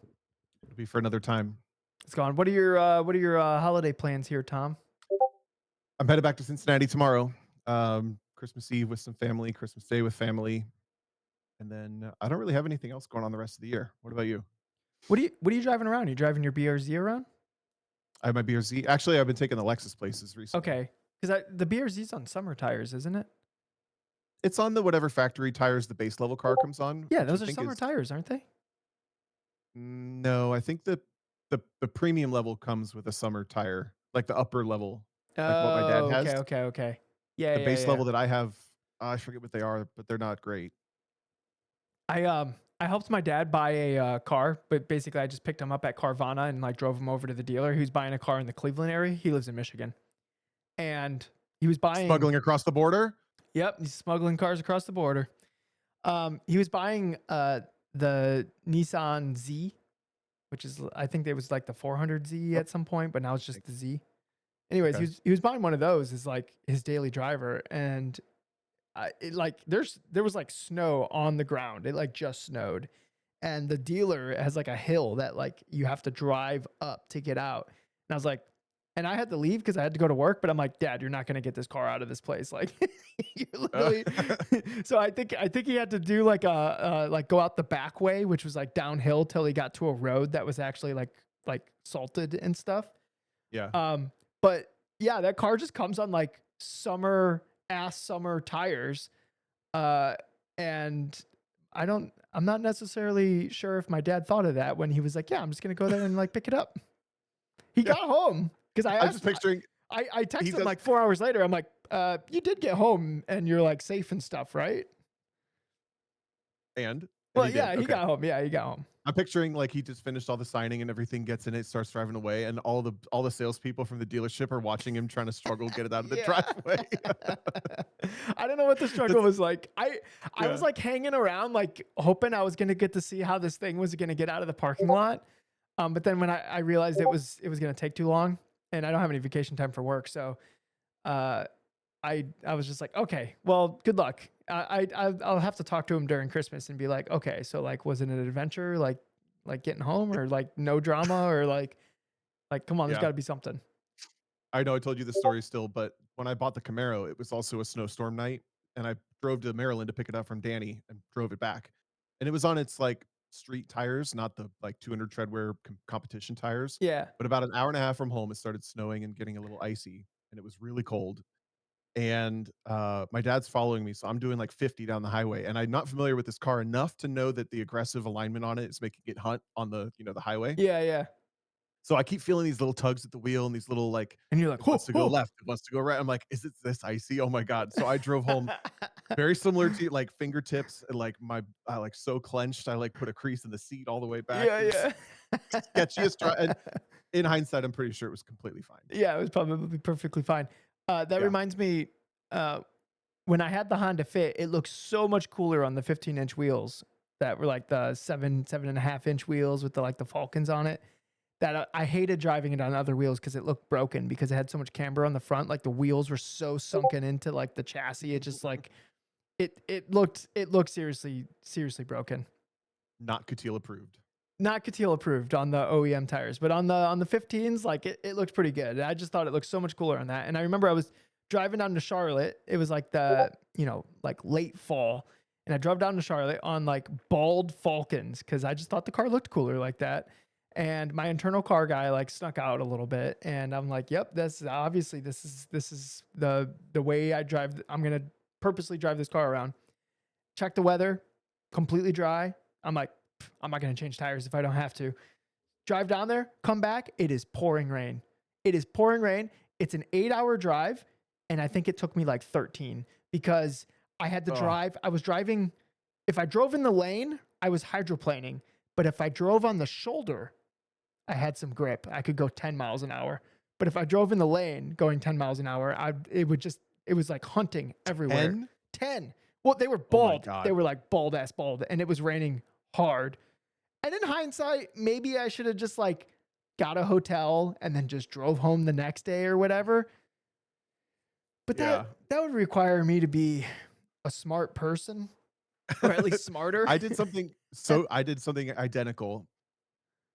it'll be for another time. It's gone. What are your holiday plans here, Tom? I'm headed back to Cincinnati tomorrow. Christmas Eve with some family, Christmas Day with family, and then I don't really have anything else going on the rest of the year. What about you? What are you driving around? Are you driving your BRZ around? I have my BRZ. Actually, I've been taking the Lexus places recently. Okay. Because the BRZ's on summer tires, isn't it? It's on the whatever factory tires the base level car comes on, Yeah, which I those are think summer is tires, aren't they? no, I think the premium level comes with a summer tire, like the upper level, like what my dad Oh, has. okay, okay, okay. Yeah, The yeah, base yeah. level that I have, I forget what they are, but they're not great. I helped my dad buy a car, but basically I just picked him up at Carvana and like drove him over to the dealer. He was buying a car in the Cleveland area. He lives in Michigan, and he was buying. Smuggling across the border? Yep, he's smuggling cars across the border. He was buying the Nissan Z, which is I think it was like the 400Z Oh, at some point, but now it's just thank the Z. Anyways, okay. he was buying one of those as like his daily driver, and like there was like snow on the ground. It like just snowed, and the dealer has like a hill that like you have to drive up to get out. And I was like, and I had to leave because I had to go to work. But I'm like, Dad, you're not gonna get this car out of this place. Like, you Uh, literally. So I think he had to do like a like go out the back way, which was like downhill till he got to a road that was actually like salted and stuff. yeah, Um, but yeah, that car just comes on like summer tires. Uh, and I'm not necessarily sure if my dad thought of that when he was like, yeah, I'm just going to go there and like pick it up. He yeah. got home because I I'm just asked, picturing I he texted him does like 4 hours later. I'm like, you did get home and you're like safe and stuff, right? and Well, he did. yeah, he Okay. got home. Yeah, he got home. I'm picturing like he just finished all the signing and everything, gets in it, starts driving away, and all the salespeople from the dealership are watching him trying to struggle get it out of the Yeah. driveway. I don't know what the struggle That's was like. I was yeah, like hanging around, like hoping I was gonna get to see how this thing was gonna get out of the parking lot. But then when I realized it was gonna take too long, and I don't have any vacation time for work, so uh, I was just like, okay, well, good luck. I'll have to talk to him during Christmas and be like, okay, so like, was it an adventure, like getting home, or like no drama, or like come on, there's yeah. got to be something. I know I told you the story still, but when I bought the Camaro, it was also a snowstorm night, and I drove to Maryland to pick it up from Danny and drove it back, and it was on its like street tires, not the like 200 treadwear competition tires. Yeah. But about an hour and a half from home, it started snowing and getting a little icy, and it was really cold. and my dad's following me, so I'm doing like 50 down the highway, and I'm not familiar with this car enough to know that the aggressive alignment on it is making it hunt on the the highway. Yeah, yeah. So I keep feeling these little tugs at the wheel and these little like And you're like, it wants "Whoa, to go whoa." left, it wants to go right. I'm like, is it this icy? Oh my god! So I drove home very similar to like fingertips and like my I like so clenched. I like put a crease in the seat all the way back. It was Yeah, sketchiest yeah. drive. And in hindsight, I'm pretty sure it was completely fine. Yeah, it was probably perfectly fine. That Yeah. reminds me, uh, when I had the Honda Fit, it looked so much cooler on the 15-inch wheels that were like the 7.5-inch wheels with the like the Falcons on it. That I hated driving it on other wheels because it looked broken because it had so much camber on the front. Like the wheels were so sunken into like the chassis. It just like it looked seriously broken. Not Coutil approved. Not Catil approved on the OEM tires, but on the 15s, like it looked pretty good. I just thought it looked so much cooler on that. And I remember I was driving down to Charlotte. It was like the, like late fall. And I drove down to Charlotte on like bald Falcons because I just thought the car looked cooler like that. And my internal car guy like snuck out a little bit. And I'm like, yep, this obviously this is the way I drive. I'm gonna purposely drive this car around. Check the weather, completely dry. I'm like, I'm not going to change tires if I don't have to. Drive down there, come back. It is pouring rain. It is pouring rain. It's an 8-hour drive. And I think it took me like 13 because I had to Oh, drive. I was driving. If I drove in the lane, I was hydroplaning. But if I drove on the shoulder, I had some grip. I could go 10 miles an hour. But if I drove in the lane going 10 miles an hour, it was like hunting everywhere. 10? 10. Well, they were Oh my bald. They god. were like bald ass bald. And it was raining hard. And in hindsight, maybe I should have just like got a hotel and then just drove home the next day or whatever. But Yeah. that would require me to be a smart person or at least smarter. I did something identical,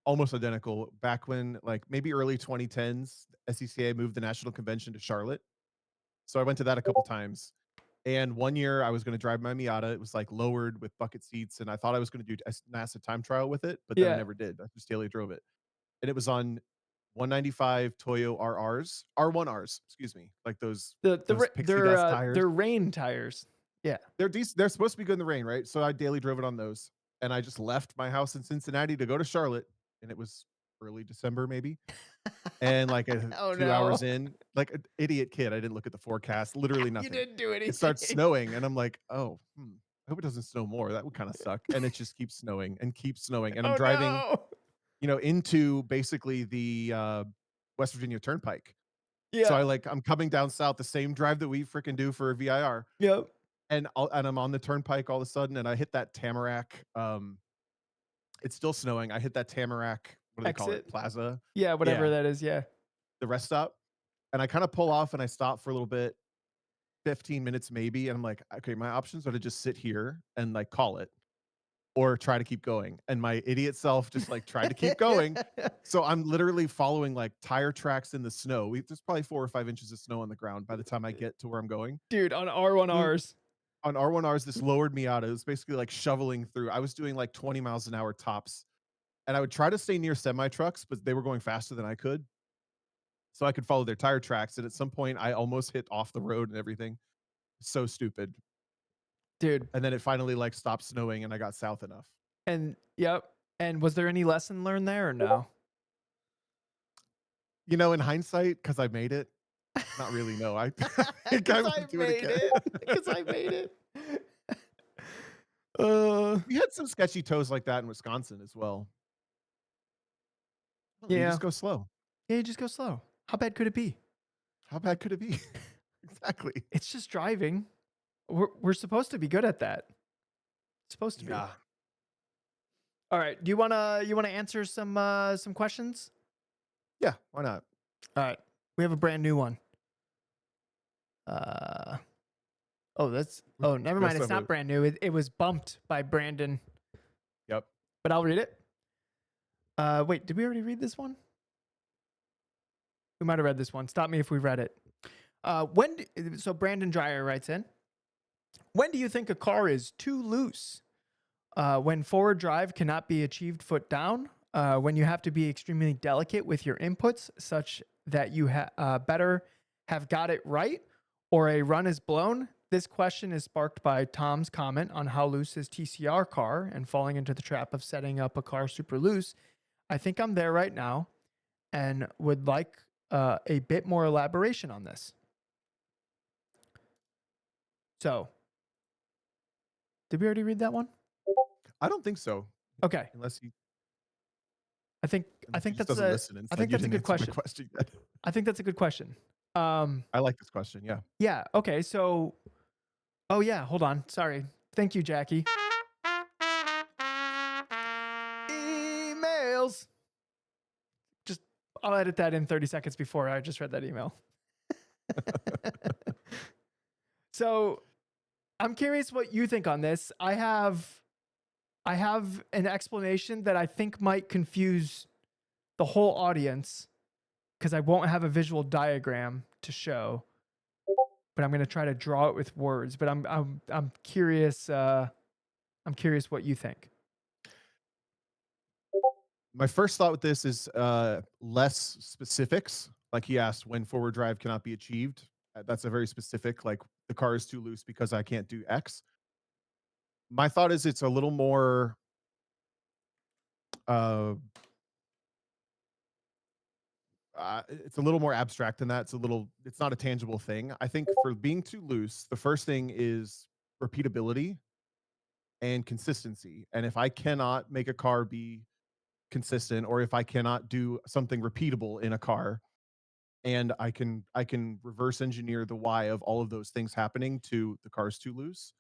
almost identical back when like maybe early 2010s, SCCA moved the national convention to Charlotte. So I went to that a couple times. And one year I was going to drive my Miata. It was like lowered with bucket seats, and I thought I was going to do a NASA time trial with it, but then I Yeah. never did. I just daily drove it, and it was on 195 Toyo RRs, R1Rs, excuse me, like those pixie dust tires. They're rain tires. Yeah. They're supposed to be good in the rain, right? So I daily drove it on those, and I just left my house in Cincinnati to go to Charlotte, and it was early December maybe, and like Oh 2 hours no. in, like an idiot kid, I didn't look at the forecast, literally You nothing. didn't do It anything. starts snowing, and I'm like, oh, I hope it doesn't snow more. That would kind of suck. And it just keeps snowing and keeps snowing, and I'm Oh driving, no. into basically the West Virginia Turnpike. So Yeah. I'm coming down south, the same drive that we freaking do for a VIR, Yep. and I'm on the turnpike all of a sudden, and I hit that Tamarack. It's still snowing. I hit that Tamarack. What do they call it? Exit. Plaza. Yeah, whatever Yeah, that is. Yeah. the rest stop. And I kind of pull off and I stop for a little bit, 15 minutes maybe. And I'm like, okay, my options are to just sit here and like call it or try to keep going. And my idiot self just like tried to keep going. So I'm literally following like tire tracks in the snow. There's probably 4 or 5 inches of snow on the ground by the time I get to where I'm going. Dude, on R1Rs. On R1Rs, this lowered me out. It was basically like shoveling through. I was doing like 20 miles an hour tops. And I would try to stay near semi trucks, but they were going faster than I could. So I could follow their tire tracks. And at some point, I almost hit off the road and everything. So stupid. Dude. And then it finally like stopped snowing and I got south enough. And yep. And was there any lesson learned there or no? In hindsight, because I made it, not really. No, I think I Because I would do it made again. it. Because I made it. Uh, We had some sketchy toes like that in Wisconsin as well. You yeah. just go slow. Yeah, you just go slow. How bad could it be? How bad could it be? Exactly. It's just driving. We're supposed to be good at that. Supposed to be. Yeah. All right. Do you wanna answer some questions? Yeah. Why not? All right. We have a brand new one. Uh never Go mind. It's some of not it. brand new. It was bumped by Brandon, Yep. but I'll read it. Wait, did we already read this one? We might have read this one. Stop me if we read it. So Brandon Dreyer writes in, when do you think a car is too loose? When forward drive cannot be achieved foot down, when you have to be extremely delicate with your inputs such that you better have got it right, or a run is blown? This question is sparked by Tom's comment on how loose his TCR car and falling into the trap of setting up a car super loose. I think I'm there right now and would like a bit more elaboration on this. So, did we already read that one? I don't think so, Okay. unless he I think I unless he think just that's doesn't a listen and I said think you that's a didn't good answer my question. question yet. I think that's a good question. Um, I like this question. Yeah. yeah. Okay. So, oh yeah. Hold on. Sorry. Thank you, Jackie. Emails. Just I'll edit that in 30 seconds before I just read that email. So I'm curious what you think on this. I have an explanation that I think might confuse the whole audience because I won't have a visual diagram to show, but I'm going to try to draw it with words. But I'm curious. I'm curious what you think. My first thought with this is less specifics. Like he asked when forward drive cannot be achieved. That's a very specific, like the car is too loose because I can't do X. My thought is it's a little more uh it's a little more abstract than that. It's not a tangible thing. I think for being too loose, the first thing is repeatability and consistency. And if I cannot make a car be consistent, or if I cannot do something repeatable in a car, and I can reverse engineer the why of all of those things happening to the car's too loose,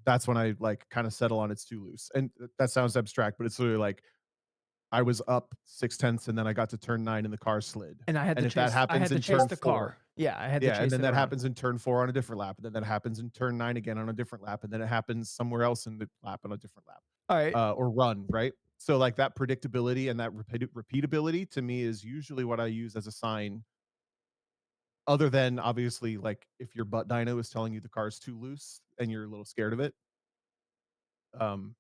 that's when I like kind of settle on it's too loose. And that sounds abstract, but it's literally like I was up 6 tenths and then I got to turn 9 and the car slid. And And if that I happens had to in chase turn the 4, car. Yeah, I had to yeah, and chase then it that around. happens in turn 4 on a different lap, and then that happens in turn 9 again on a different lap, and then it happens somewhere else in the lap on a different lap, All right. or run, right? So like that predictability and that repeatability to me is usually what I use as a sign, other than obviously like if your butt dyno is telling you the car's too loose and you're a little scared of it. Um,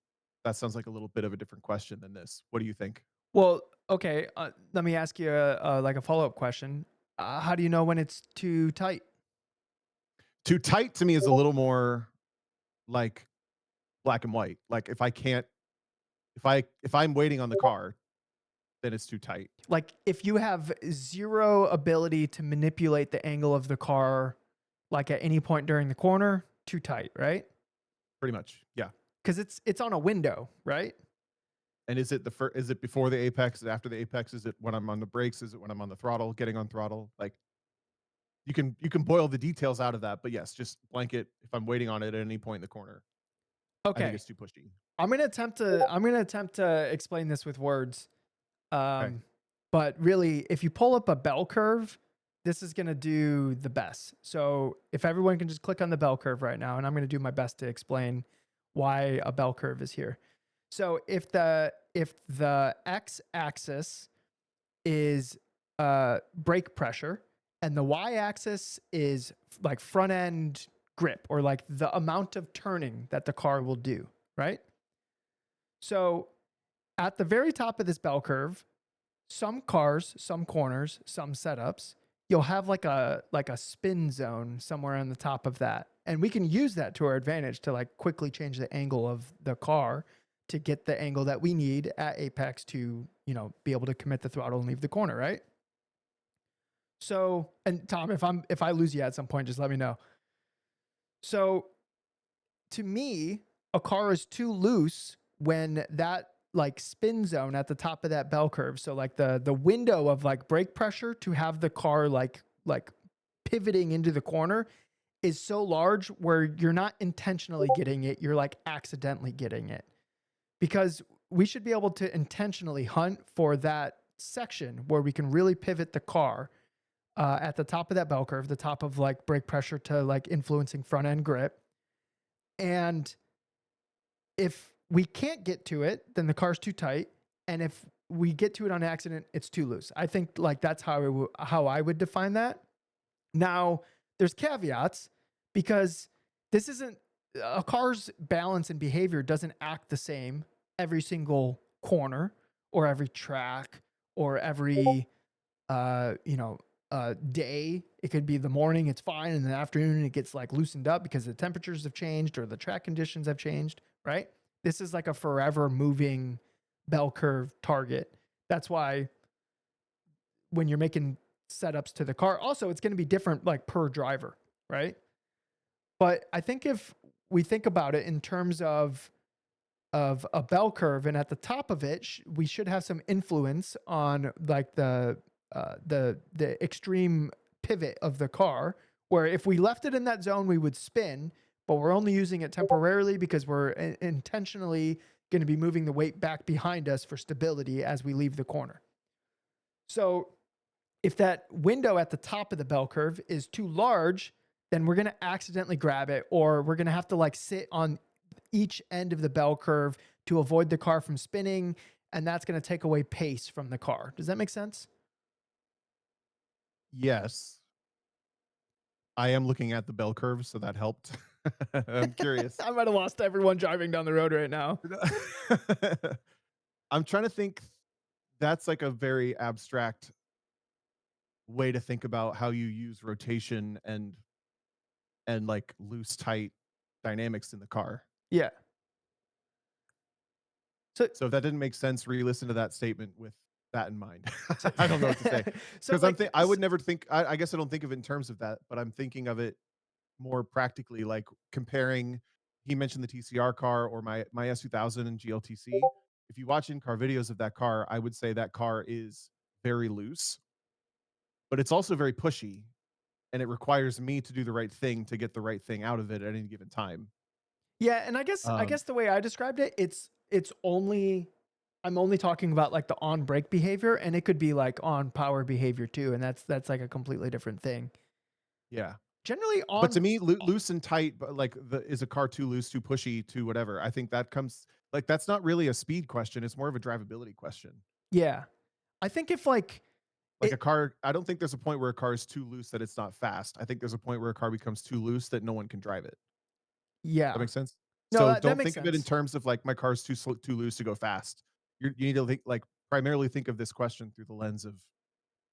that sounds like a little bit of a different question than this. What do you think? Well, okay. Let me ask you like a follow up question. How do you know when it's too tight? Too tight to me is a little more like black and white. Like if I'm waiting on the car, then it's too tight. Like if you have zero ability to manipulate the angle of the car, like at any point during the corner, too tight, right? Pretty much. Yeah. Because it's on a window, right? And is it is it before the apex? Is it after the apex? Is it when I'm on the brakes? Is it when I'm on the throttle, getting on throttle? Like you can boil the details out of that, but yes, just blanket if I'm waiting on it at any point in the corner, I think Okay. it's too pushy. I'm gonna attempt to explain this with words. Okay. Um, but really, if you pull up a bell curve, this is gonna do the best. So if everyone can just click on the bell curve right now, and I'm gonna do my best to explain why a bell curve is here. So if the x axis is brake pressure and the y axis is like front end grip or like the amount of turning that the car will do, right? So at the very top of this bell curve, some cars, some corners, some setups, you'll have like a spin zone somewhere on the top of that. And we can use that to our advantage to like quickly change the angle of the car to get the angle that we need at apex to, be able to commit the throttle and leave the corner, right? So, and Tom, if I lose you at some point, just let me know. So, to me, a car is too loose when that like spin zone at the top of that bell curve. So like the window of like brake pressure to have the car like pivoting into the corner is so large where you're not intentionally getting it, you're like accidentally getting it. Because we should be able to intentionally hunt for that section where we can really pivot the car at the top of that bell curve, the top of like brake pressure to like influencing front end grip. And if we can't get to it, then the car's too tight. And if we get to it on accident, it's too loose. I think like that's how I would define that. Now, there's caveats because this isn't a car's balance and behavior doesn't act the same every single corner or every track or every day. It could be the morning, it's fine, and the afternoon it gets like loosened up because the temperatures have changed or the track conditions have changed, right? This is like a forever moving bell curve target. That's why when you're making setups to the car, also it's going to be different like per driver, right? But I think if we think about it in terms of a bell curve, and at the top of it, we should have some influence on like the extreme pivot of the car. Where if we left it in that zone, we would spin, but we're only using it temporarily because we're intentionally going to be moving the weight back behind us for stability as we leave the corner. So if that window at the top of the bell curve is too large, then we're going to accidentally grab it, or we're going to have to like sit on each end of the bell curve to avoid the car from spinning. And that's going to take away pace from the car. Does that make sense? Yes, I am looking at the bell curve, so that helped. I'm curious. I might have lost everyone driving down the road right now. I'm trying to think. That's like a very abstract way to think about how you use rotation and like loose tight dynamics in the car. Yeah. So, So if that didn't make sense, re-listen to that statement with that in mind. so, I don't know what to say so because like, I would never think. I guess I don't think of it in terms of that, but I'm thinking of it more practically, like comparing. He mentioned the TCR car or my S2000 and GLTC. If you watch in-car videos of that car, I would say that car is very loose, but it's also very pushy, and it requires me to do the right thing to get the right thing out of it at any given time. yeah. And I guess Um, the way I described it, it's only, I'm only talking about like the on brake behavior, and it could be like on power behavior too. And that's like a completely different thing. yeah. Generally But to on, me, loose and tight, but like is a car too loose, too pushy, too whatever? I think that comes like that's not really a speed question. It's more of a drivability question. yeah. I think if like Like it, a car, I don't think there's a point where a car is too loose that it's not fast. I think there's a point where a car becomes too loose that no one can drive it. That yeah. makes sense. No, So that don't makes think of it in sense. terms of like my car's too loose to go fast. You need to think like primarily think of this question through the lens of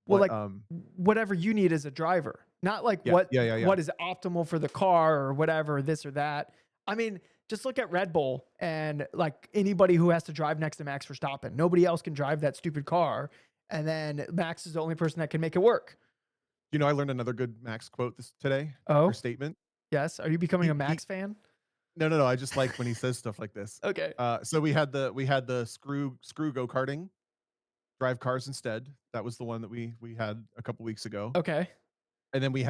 Well, what like whatever you need as a driver, not like yeah, what yeah, yeah, yeah. what is optimal for the car or whatever, this or that. I mean, just look at Red Bull and like anybody who has to drive next to Max Verstappen. Nobody else can drive that stupid car, and then Max is the only person that can make it work. You know, I learned another good Max quote this today or Oh, statement. yes. Are you becoming a He Max fan? No, no, no, I just like when he says stuff like this. Okay. So we had the screw go-karting, drive cars instead. That was the one that we had a couple weeks ago. Okay. And then he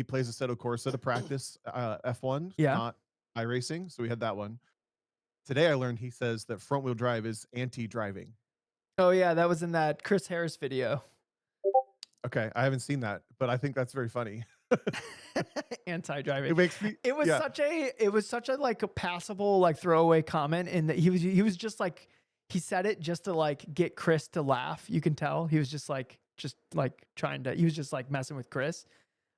plays Assetto Corsa to practice F1, Yeah. not iRacing. So we had that one. Today I learned he says that front wheel drive is anti-driving. Oh yeah, that was in that Chris Harris video. Okay, I haven't seen that, but I think that's very funny. Anti-driving. It makes me yeah, It was such a like a passable like throwaway comment, and that he was just like, he said it just to like get Chris to laugh. You can tell he was just like trying to, he was just like messing with Chris.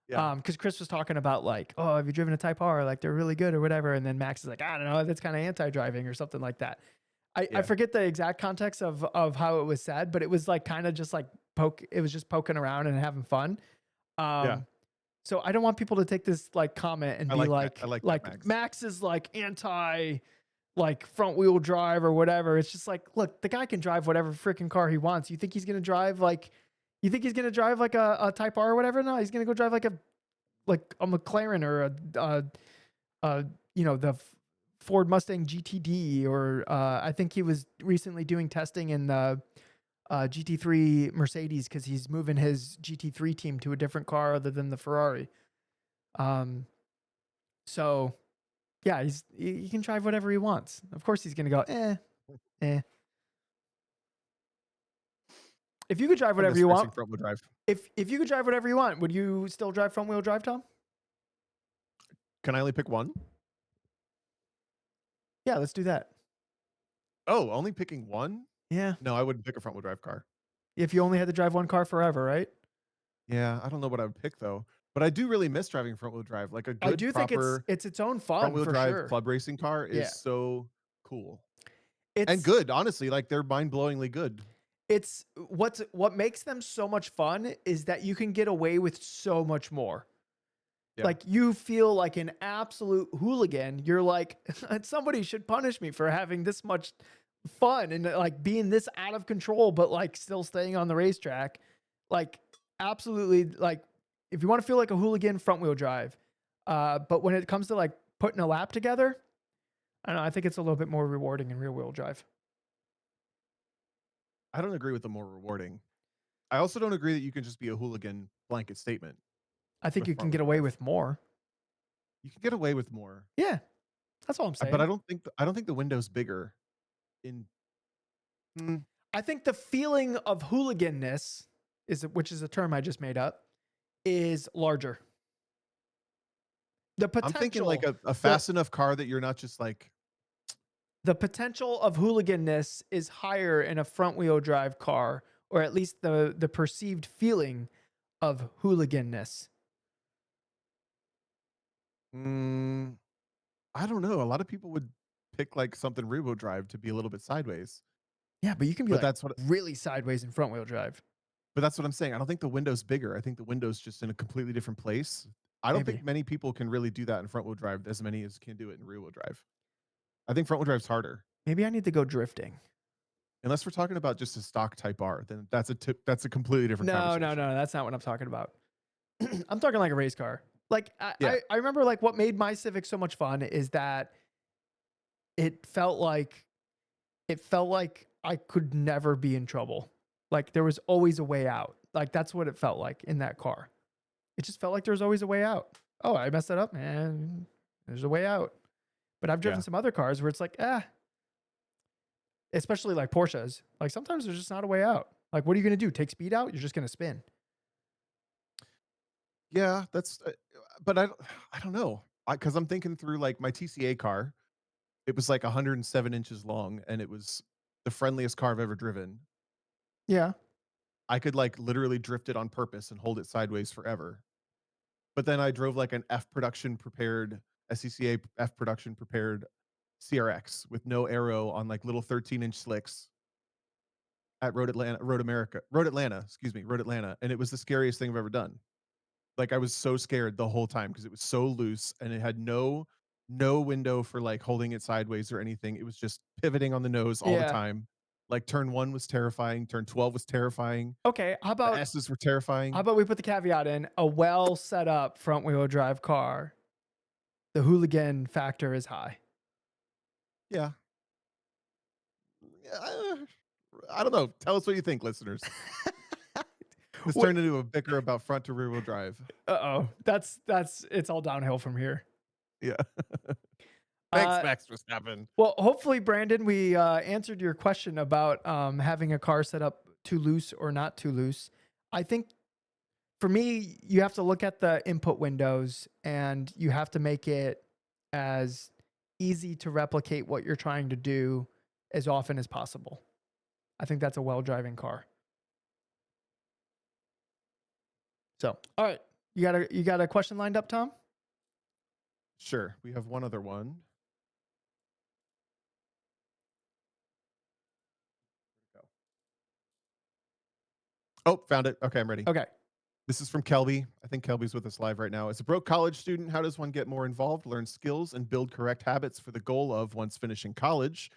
yeah, Because Chris was talking about like, oh, have you driven a Type R? Like they're really good or whatever. And then Max is like, I don't know, that's kind of anti-driving or something like that. I yeah, forget the exact context of how it was said, but it was like kind of just like it was just poking around and having fun. yeah. Um, so I don't want people to take this like comment and I be like that. I like, like that, Max. Max is like anti like front wheel drive or whatever. It's just like, look, the guy can drive whatever freaking car he wants. You think he's gonna drive like, you think he's gonna drive like a Type R or whatever? No, he's gonna go drive like a McLaren or a the Ford Mustang GTD, or I think he was recently doing testing in the GT3 Mercedes because he's moving his GT3 team to a different car other than the Ferrari. Um, so yeah, he can drive whatever he wants. Of course, he's gonna go eh. If you could drive I whatever miss you racing want, front wheel drive. if you could drive whatever you want, would you still drive front wheel drive, Tom? Can I only pick one? Yeah, let's do that. Oh, only picking one? Yeah, No, I wouldn't pick a front wheel drive car. if you only had to drive one car forever, right? Yeah, I don't know what I would pick though. But I do really miss driving front wheel drive. Like a I good do think it's proper it's its own front fun wheel for drive sure. club racing car is Yeah, so cool and it's good. Honestly, like they're mind blowingly good. It's what makes them so much fun is that you can get away with so much more. Yeah. Like, you feel like an absolute hooligan. You're like, somebody should punish me for having this much fun and like being this out of control, but like still staying on the racetrack. Like, absolutely, like, if you want to feel like a hooligan, front wheel drive. But when it comes to like putting a lap together, I don't know. I think it's a little bit more rewarding in rear wheel drive. I don't agree with the more rewarding. I also don't agree that you can just be a hooligan blanket statement I think with you can front get wheel away drive. with more. You can get away with more, Yeah, that's all I'm but saying. I don't think the window's bigger in mm, I think the feeling of hooliganness which is a term I just made up, is larger. The I'm thinking like potential, a the fast enough car that you're not just like the potential of hooliganness is higher in a front wheel drive car, or at least the perceived feeling of hooliganness. mm, I don't know. A lot of people would pick like something rear wheel drive to be a little bit sideways. Yeah, but you can be But like that's what really sideways in front wheel drive. but that's what I'm saying. I don't think the window's bigger. I think the window's just in a completely different place. I don't Maybe. think many people can really do that in front wheel drive as many as can do it in rear wheel drive. I think front wheel drive's harder. Maybe I need to go drifting. Unless we're talking about just a stock Type R, then that's a completely different No, no, conversation. no, that's not what I'm talking about. I'm talking like a race car. Like Yeah. I remember like what made my Civic so much fun is that it felt like I could never be in trouble. Like there was always a way out. Like that's what it felt like in that car. It just felt like there was always a way out. Oh, I messed that up, man. There's a way out. But I've driven Yeah. some other cars where it's like, especially like Porsches. Like sometimes there's just not a way out. Like, what are you gonna do? Take speed out? You're just gonna spin. Yeah, that's but I don't know. Cuz I'm thinking through like my TCA car. It was like 107 inches long and it was the friendliest car I've ever driven. Yeah. I could like literally drift it on purpose and hold it sideways forever. But then I drove like an F production prepared SCCA F production prepared CRX with no aero on like little 13-inch slicks at Road Atlanta, excuse me, Road Atlanta, and it was the scariest thing I've ever done. Like I was so scared the whole time because it was so loose and it had no window for like holding it sideways or anything. It was just pivoting on the nose all the Yeah. time. Like turn 1 was terrifying, turn 12 was terrifying, Okay. the S's were terrifying. How about we put the caveat in a well set up front wheel drive car? The hooligan factor is high. Yeah. Uh, I don't know. Tell us what you think, listeners. This Wait, turned into a bicker about front to rear wheel drive. oh. That's it's all downhill from here. Yeah. Thanks, Uh Max Verstappen. well, hopefully, Brandon, we answered your question about having a car set up too loose or not too loose. I think for me, you have to look at the input windows and you have to make it as easy to replicate what you're trying to do as often as possible. I think that's a well driving car. So, all right, you got a question lined up, Tom? Sure. We have one other one. Oh, found it. Okay, I'm ready. Okay. This is from Kelby. I think Kelby's with us live right now. As a broke college student, how does one get more involved, learn skills, and build correct habits for the goal of once finishing college,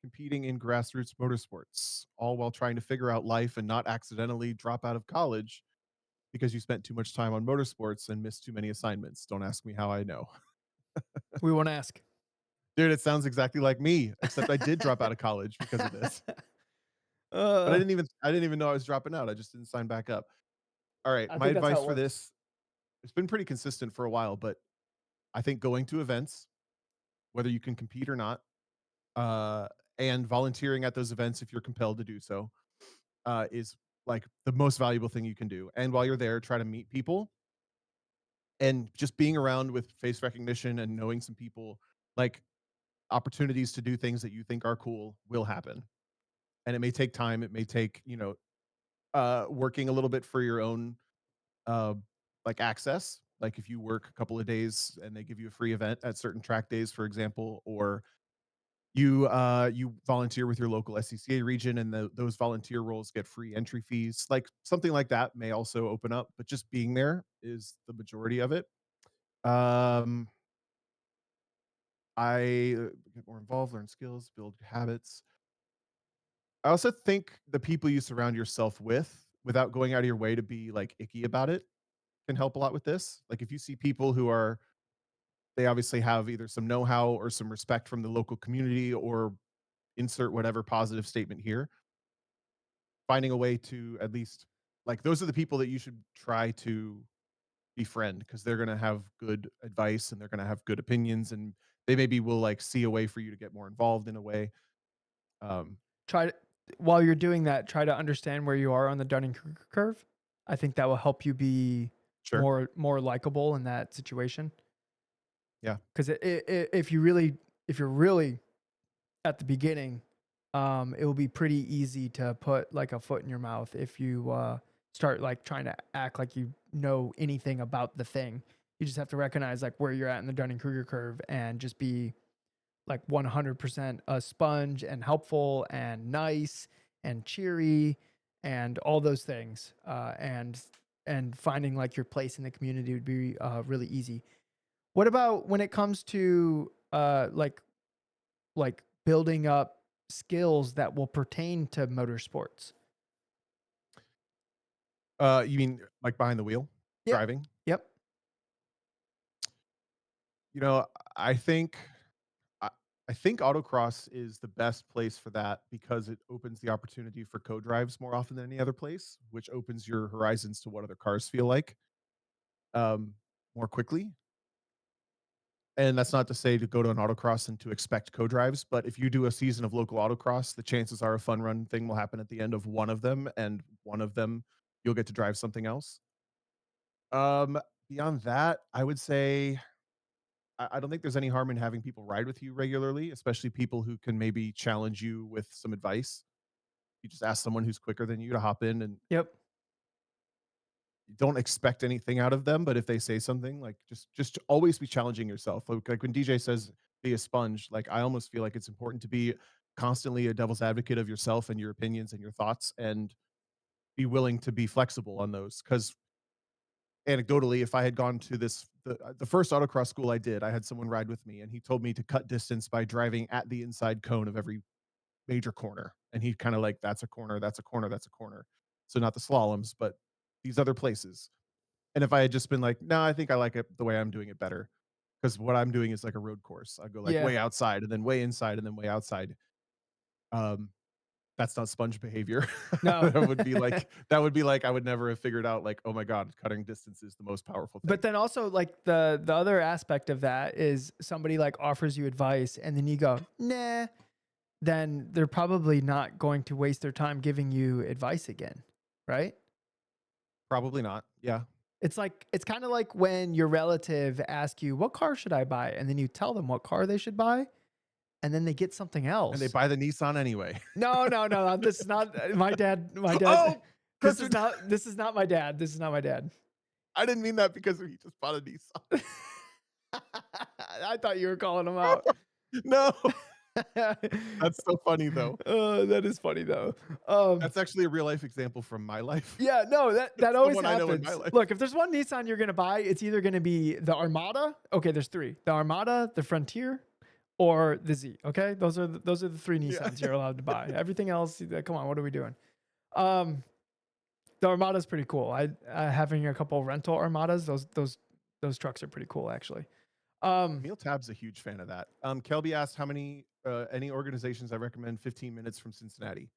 competing in grassroots motorsports, all while trying to figure out life and not accidentally drop out of college because you spent too much time on motorsports and missed too many assignments? Don't ask me how I know. We won't ask. Dude, it sounds exactly like me, except I did drop out of college because of this. But uh, I didn't even know I was dropping out. I just didn't sign back up. All right, I my think that's how advice it for works. this, it's been pretty consistent for a while, but I think going to events, whether you can compete or not, uh, and volunteering at those events if you're compelled to do so, is like the most valuable thing you can do. And while you're there, try to meet people and just being around with face recognition and knowing some people, like opportunities to do things that you think are cool will happen. And it may take time. It may take, working a little bit for your own uh, like access. Like if you work a couple of days and they give you a free event at certain track days, for example, or You volunteer with your local SCCA region, and those volunteer roles get free entry fees. Like something like that may also open up, but just being there is the majority of it. Um, I get more involved, learn skills, build habits. I also think the people you surround yourself with, without going out of your way to be like icky about it, can help a lot with this. Like if you see people who are, they obviously have either some know-how or some respect from the local community, or insert whatever positive statement here, finding a way to at least, like, those are the people that you should try to befriend, because they're going to have good advice and they're going to have good opinions, and they maybe will like see a way for you to get more involved in a way. um Try to, while you're doing that, try to understand where you are on the Dunning-Kruger curve. I think that will help you be sure. more likable in that situation. Yeah. Because if you really, if you're really at the beginning, it will be pretty easy to put like a foot in your mouth if you start like trying to act like you know anything about the thing. You just have to recognize like where you're at in the Dunning Kruger curve and just be like 100% a sponge and helpful and nice and cheery and all those things. And finding like your place in the community would be really easy. What about when it comes to like building up skills that will pertain to motorsports? You mean like behind the wheel, Yep. driving? Yep. You know, I think I, I think autocross is the best place for that, because it opens the opportunity for co-drives more often than any other place, which opens your horizons to what other cars feel like, um, more quickly. And that's not to say to go to an autocross and to expect co-drives, but if you do a season of local autocross, the chances are a fun run thing will happen at the end of one of them, and one of them you'll get to drive something else. Um, Beyond that, I would say I don't think there's any harm in having people ride with you regularly, especially people who can maybe challenge you with some advice. You just ask someone who's quicker than you to hop in, and Yep. you don't expect anything out of them, but if they say something, like, just always be challenging yourself. Like when DJ says be a sponge, like I almost feel like it's important to be constantly a devil's advocate of yourself and your opinions and your thoughts, and be willing to be flexible on those. Because anecdotally, if I had gone to the first autocross school I did, I had someone ride with me, and he told me to cut distance by driving at the inside cone of every major corner. And he kind of like, that's a corner, that's a corner, that's a corner. So not the slaloms, but these other places. And if I had just been like, no, I think I like it the way I'm doing it better, because what I'm doing is like a road course. I go like Yeah. way outside and then way inside and then way outside. Um, that's not sponge behavior. No. That would be like I would never have figured out, like, oh my God, cutting distance is the most powerful But thing. then also like the other aspect of that is somebody like offers you advice and then you go, "Nah," then they're probably not going to waste their time giving you advice again, right? Probably not. Yeah. It's like it's kind of like when your relative asks you, "What car should I buy?" and then you tell them what car they should buy, and then they get something And they else. buy the Nissan anyway. No, no, no, no, this is not my dad. My dad. Oh, Preston, This is not my dad. This is not my dad. I didn't mean that because he just bought a Nissan. I thought you were calling him out. No, that's so funny though. That is funny though. Um, That's actually a real life example from my life. yeah, no, that It's the always one I know in my happens. life. Look, if there's one Nissan you're gonna buy, it's either gonna be the Armada. Okay, there's three: the Armada, the Frontier, or the Z. Okay, those are the three Yeah. Nissans you're allowed to buy. Everything else, come on, what are we doing? Um, the Armada's pretty cool. I having a couple rental Armadas. Those trucks are pretty cool actually. Um, Emil Tab's a huge fan of that. Kelby asked how many any organizations I recommend 15 minutes from Cincinnati.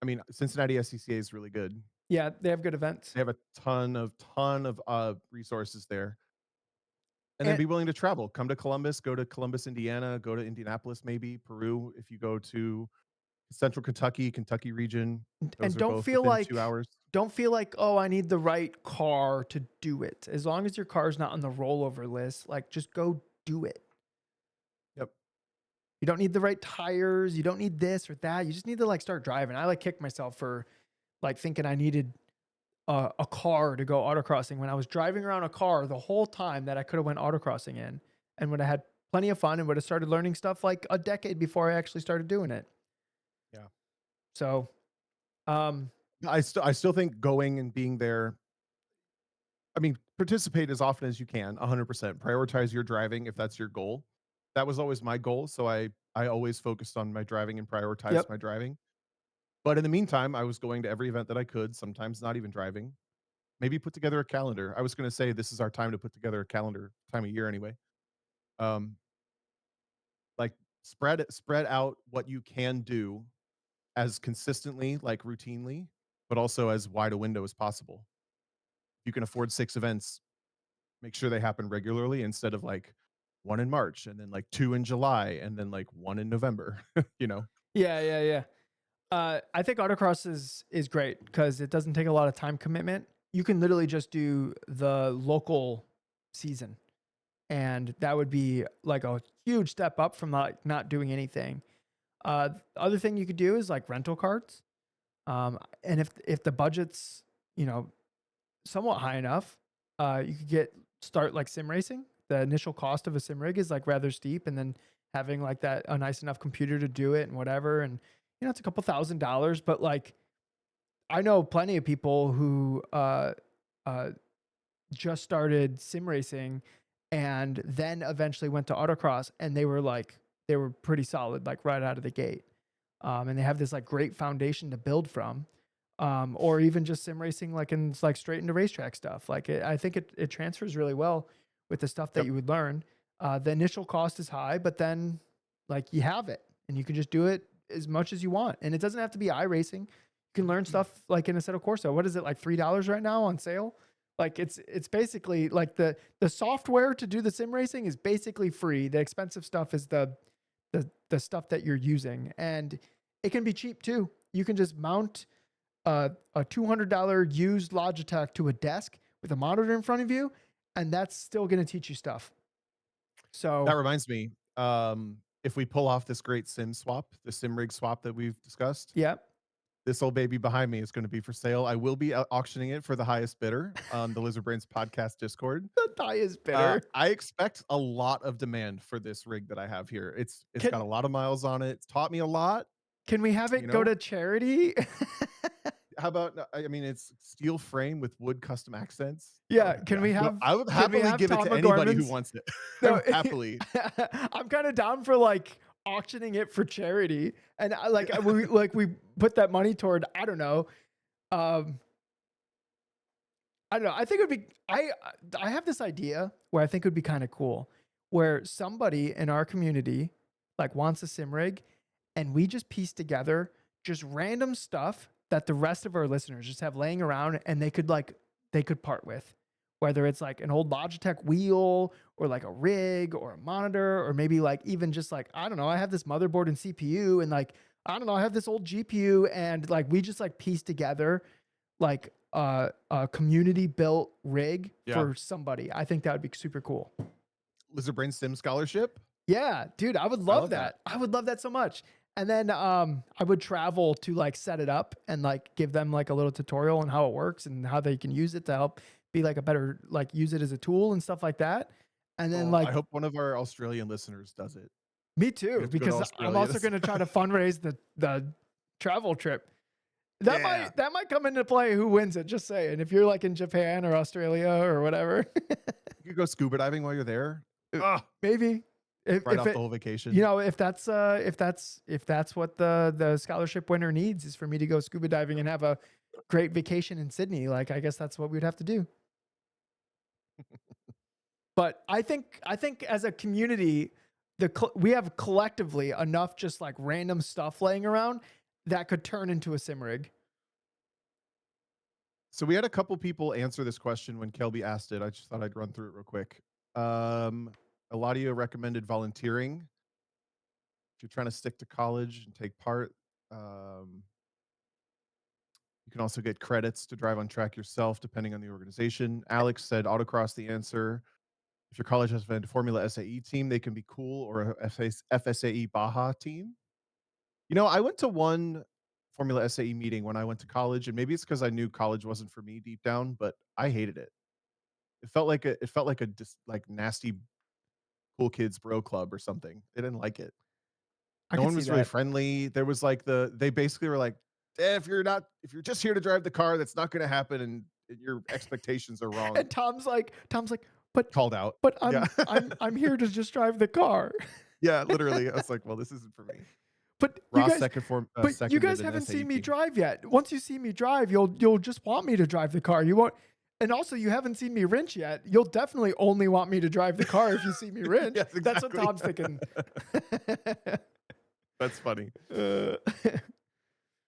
I mean, Cincinnati SCCA is really good. yeah, they have good events. They have a ton of resources there. And then And be willing to travel. Come to Columbus, go to Columbus, Indiana, go to Indianapolis, maybe Peru. If you go to Central Kentucky, Kentucky region, those and are both within 2 hours. don't feel like, oh, I need the right car to do it. As long as your car's not on the rollover list, like just go do it. Yep. You don't need the right tires. You don't need this or that. You just need to like start driving. I like kicked myself for like thinking I needed a car to go autocrossing when I was driving around a car the whole time that I could have went autocrossing in, and when I had plenty of fun and would have started learning stuff like a decade before I actually started doing it. Yeah. So, um, I still think going and being there, I mean, participate as often as you can, 100%. Prioritize your driving if that's your goal. That was always my goal, so I always focused on my driving and prioritized yep. my driving. But in the meantime, I was going to every event that I could, sometimes not even driving. Maybe put together a calendar. I was gonna say this is our time to put together a calendar, time of year anyway. Um, like, spread out what you can do as consistently, like, routinely, but also as wide a window as possible. You can afford 6 events, make sure they happen regularly instead of, like, 1 in March and then, like, 2 in July and then, like, 1 in November, you know? Yeah, yeah, yeah. I think autocross is great because it doesn't take a lot of time commitment. You can literally just do the local season, and that would be like a huge step up from like not doing anything. The other thing you could do is like rental carts. And if the budget's, you know, somewhat high enough, you could start like sim racing. The initial cost of a sim rig is like rather steep, and then having like that a nice enough computer to do it and whatever, and it's a couple $1,000s, but like I know plenty of people who uh, just started sim racing and then eventually went to autocross, and they were pretty solid like right out of the gate, and they have this like great foundation to build from, or even just sim racing like in like straight into racetrack stuff. Like I think it transfers really well with the stuff that Yep. you would learn. The initial cost is high, but then like you have it and you can just do it as much as you want, and it doesn't have to be iRacing. You can learn stuff like in Assetto Corsa. What is it, like $3 right now on sale? Like it's basically like the software to do the sim racing is basically free. The expensive stuff is the stuff that you're using, and it can be cheap too. You can just mount a $200 used Logitech to a desk with a monitor in front of you, and that's still going to teach you stuff. That So reminds me, if we pull off this great sim swap, the sim rig swap that we've discussed, yeah, this old baby behind me is gonna be for sale. I will be auctioning it for the highest bidder on the Lizard Brains podcast Discord. the die is bitter. I expect a lot of demand for this rig that I have here. It's got Can a lot of miles on it. It's taught me a lot, can we have you it go know? to charity? How about I mean, it's steel frame with wood custom accents. Oh, Yeah, yeah. No, I would can we happily have give it Tom to anybody who McGorman's? wants it. I No, would happily. I'm kind of down for like auctioning it for charity, and Yeah. we put that money toward, I don't know, um, I don't know. I think it would be I have this idea where I think it would be kind of cool, where somebody in our community like wants a sim rig, and we just piece together just random stuff that the rest of our listeners just have laying around, and they could part with, whether it's like an old Logitech wheel or like a rig or a monitor, or maybe like even just like, I don't know, I have this motherboard and CPU, and like I don't know, I have this old GPU, and like we just like piece together like a community built rig Yeah. for somebody. I think that would be super cool. Lizard Brain Sim Scholarship. Yeah, dude, I would I love love that. that. I would love that so much. And then I would travel to like set it up and like give them like a little tutorial on how it works and how they can use it to help be like a better, like use it as a tool and stuff like that. And then Oh, I like hope one of our Australian listeners does it. me We too, have to go to because I'm Australia also to going to try to fundraise the travel trip. Yeah. That might come into play who wins it. Just saying, if you're like in Japan or Australia or whatever, You could go scuba diving while you're there. Ah, maybe right if off the it, whole vacation. if that's what the scholarship winner needs is for me to go scuba diving and have a great vacation in Sydney, like I guess that's what we'd have to do. But I think as a community, we have collectively enough just like random stuff laying around that could turn into a sim rig. So we had a couple people answer this question when Kelby asked it. I just thought I'd run through it real quick. Um, Eladia recommended volunteering if you're trying to stick to college and take part. Um, you can also get credits to drive on track yourself, depending on the organization. Alex said autocross the answer. If your college has a Formula SAE team, they can be cool, or a FSAE Baja team. You know, I went to one Formula SAE meeting when I went to college, and maybe it's because I knew college wasn't for me deep down, but I hated it. It felt like a nasty cool kids bro club or something. They didn't like it. I No could one see was really that. friendly. There was like they basically were like, if you're just here to drive the car, that's not gonna happen, and your expectations are wrong." And Tom's like, but Called out. but Yeah. I'm here to just drive the car. Yeah, literally. I was like, "Well, this isn't for me." But you Ross guys but you seconded guys an haven't SAE seen me team. drive yet. Once you see me drive, you'll just want me to drive the car. You won't. And also, you haven't seen me wrench yet. You'll definitely only want me to drive the car if you see me wrench. Yes, That's what exactly. Tom's thinking. That's funny. uh,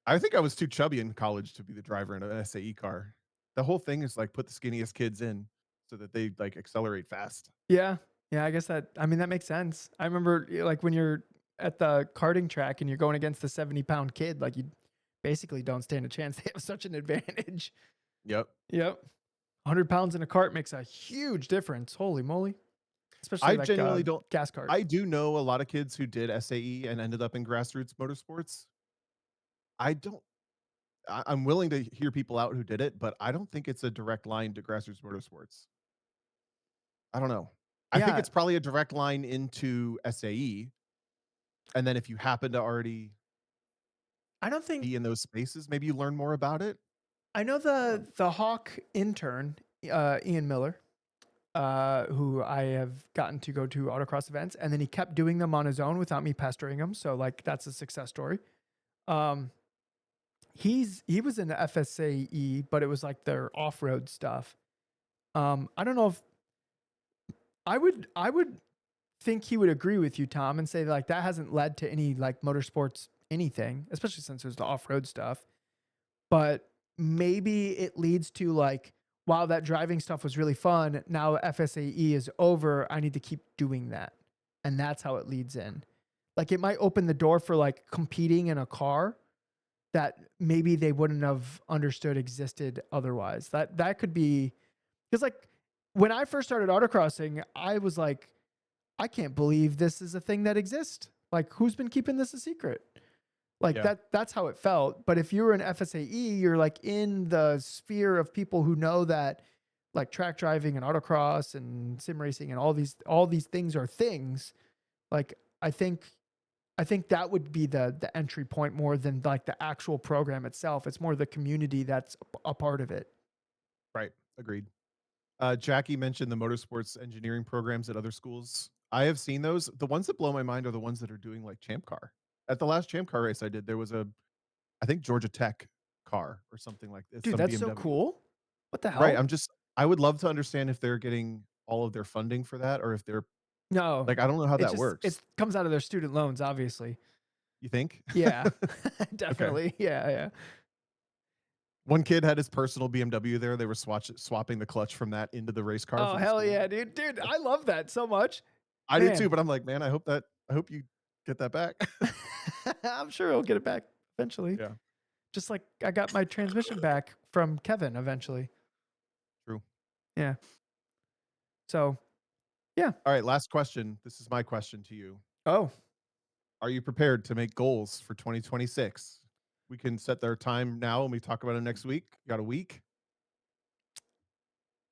I think I was too chubby in college to be the driver in an SAE car. The whole thing is, like, put the skinniest kids in so that they, like, accelerate fast. yeah, yeah. I guess I mean that makes sense. I remember like when you're at the karting track and you're going against the 70-pound kid, like you basically don't stand a chance. They have such an advantage. Yep. Yep. 100 pounds in a cart makes a huge difference. Holy moly. Especially I like genuinely don't gas cart. I do know a lot of kids who did SAE and ended up in grassroots motorsports. I don't I'm willing to hear people out who did it, but I don't think it's a direct line to grassroots motorsports. I don't know. I think Yeah, it's probably a direct line into SAE, and then if you happen to already I don't think be in those spaces, maybe you learn more about it. I know I don't know. the Hawk intern, Ian Miller, who I have gotten to go to autocross events, and then he kept doing them on his own without me pestering him. So like that's a success story. Um, he was in the FSAE, but it was like their off road stuff. I don't know if I would think he would agree with you, Tom, and say like that hasn't led to any like motorsports anything, especially since it was the off road stuff. But maybe it leads to like, wow, that driving stuff was really fun. Now FSAE is over. I need to keep doing that. And that's how it leads in. Like it might open the door for like competing in a car that maybe they wouldn't have understood existed otherwise. That could be because like when I first started autocrossing, I was like, I can't believe this is a thing that exists. Like who's been keeping this a secret? Like Yeah. that's how it felt. But if you were an FSAE, you're like in the sphere of people who know that like track driving and autocross and sim racing and all these things are things. Like I think that would be the entry point more than like the actual program itself. It's more the community that's a part of it. Right. Agreed. Jackie mentioned the motorsports engineering programs at other schools. I have seen those. The ones that blow my mind are the ones that are doing like Champ Car. At the last Champ Car race I did, there was I think Georgia Tech car or something like this, Dude, some that's so BMW. cool. What the Right. hell? I would love to understand if they're getting all of their funding for that or if they're No. like, I don't know how It that just it works. comes out of their student loans, obviously. You think? Yeah. Okay. Definitely. Yeah, yeah. One kid had his personal BMW there. They were swapping the clutch from that into the race car Oh, for the hell school. yeah, dude. Dude, I love that so much. I did too, Man, but I'm like, man, I hope you get that back. I'm sure he'll get it back eventually. Yeah, Just like I got my transmission back from Kevin eventually. true. Yeah. So, yeah. All right, last question. This is my question to you. Oh, Are you prepared to make goals for 2026? We can set their time now and we talk about it next week. You got a week.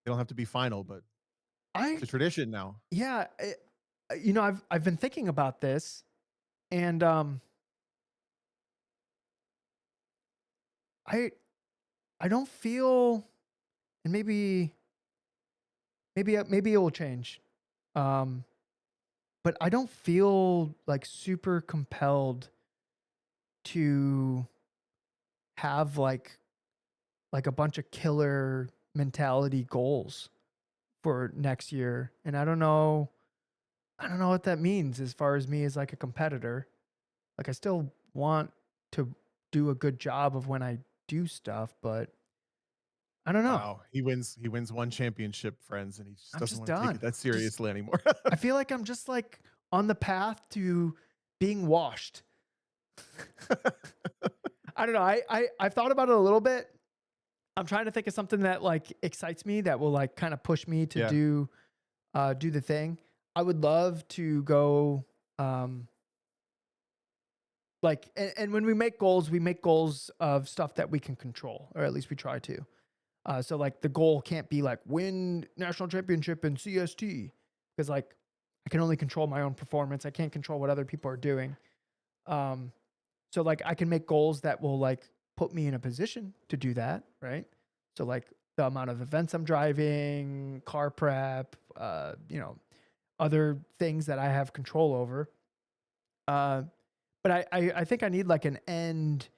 They don't have to be final, but it's I a tradition now. yeah, I've been thinking about this and I I don't feel and maybe it will change. Um but I don't feel like super compelled to have like a bunch of killer mentality goals for next year. And I don't know what that means as far as me as like a competitor. Like I still want to do a good job of when I do stuff, but I don't know. Wow, he wins one championship, friends, and he just I'm doesn't just want to take it done. that Just seriously anymore. I feel like I'm just like on the path to being washed. I don't know. I've thought about it a little bit. I'm trying to think of something that like excites me that will like kind of push me to Yeah. do the thing. I would love to go um like and when we make goals of stuff that we can control, or at least we try to. So like the goal can't be like win national championship in CST because like I can only control my own performance. I can't control what other people are doing. Um, so like I can make goals that will like put me in a position to do that, right? So like the amount of events I'm driving, car prep, other things that I have control over. Uh, but I think I need like an end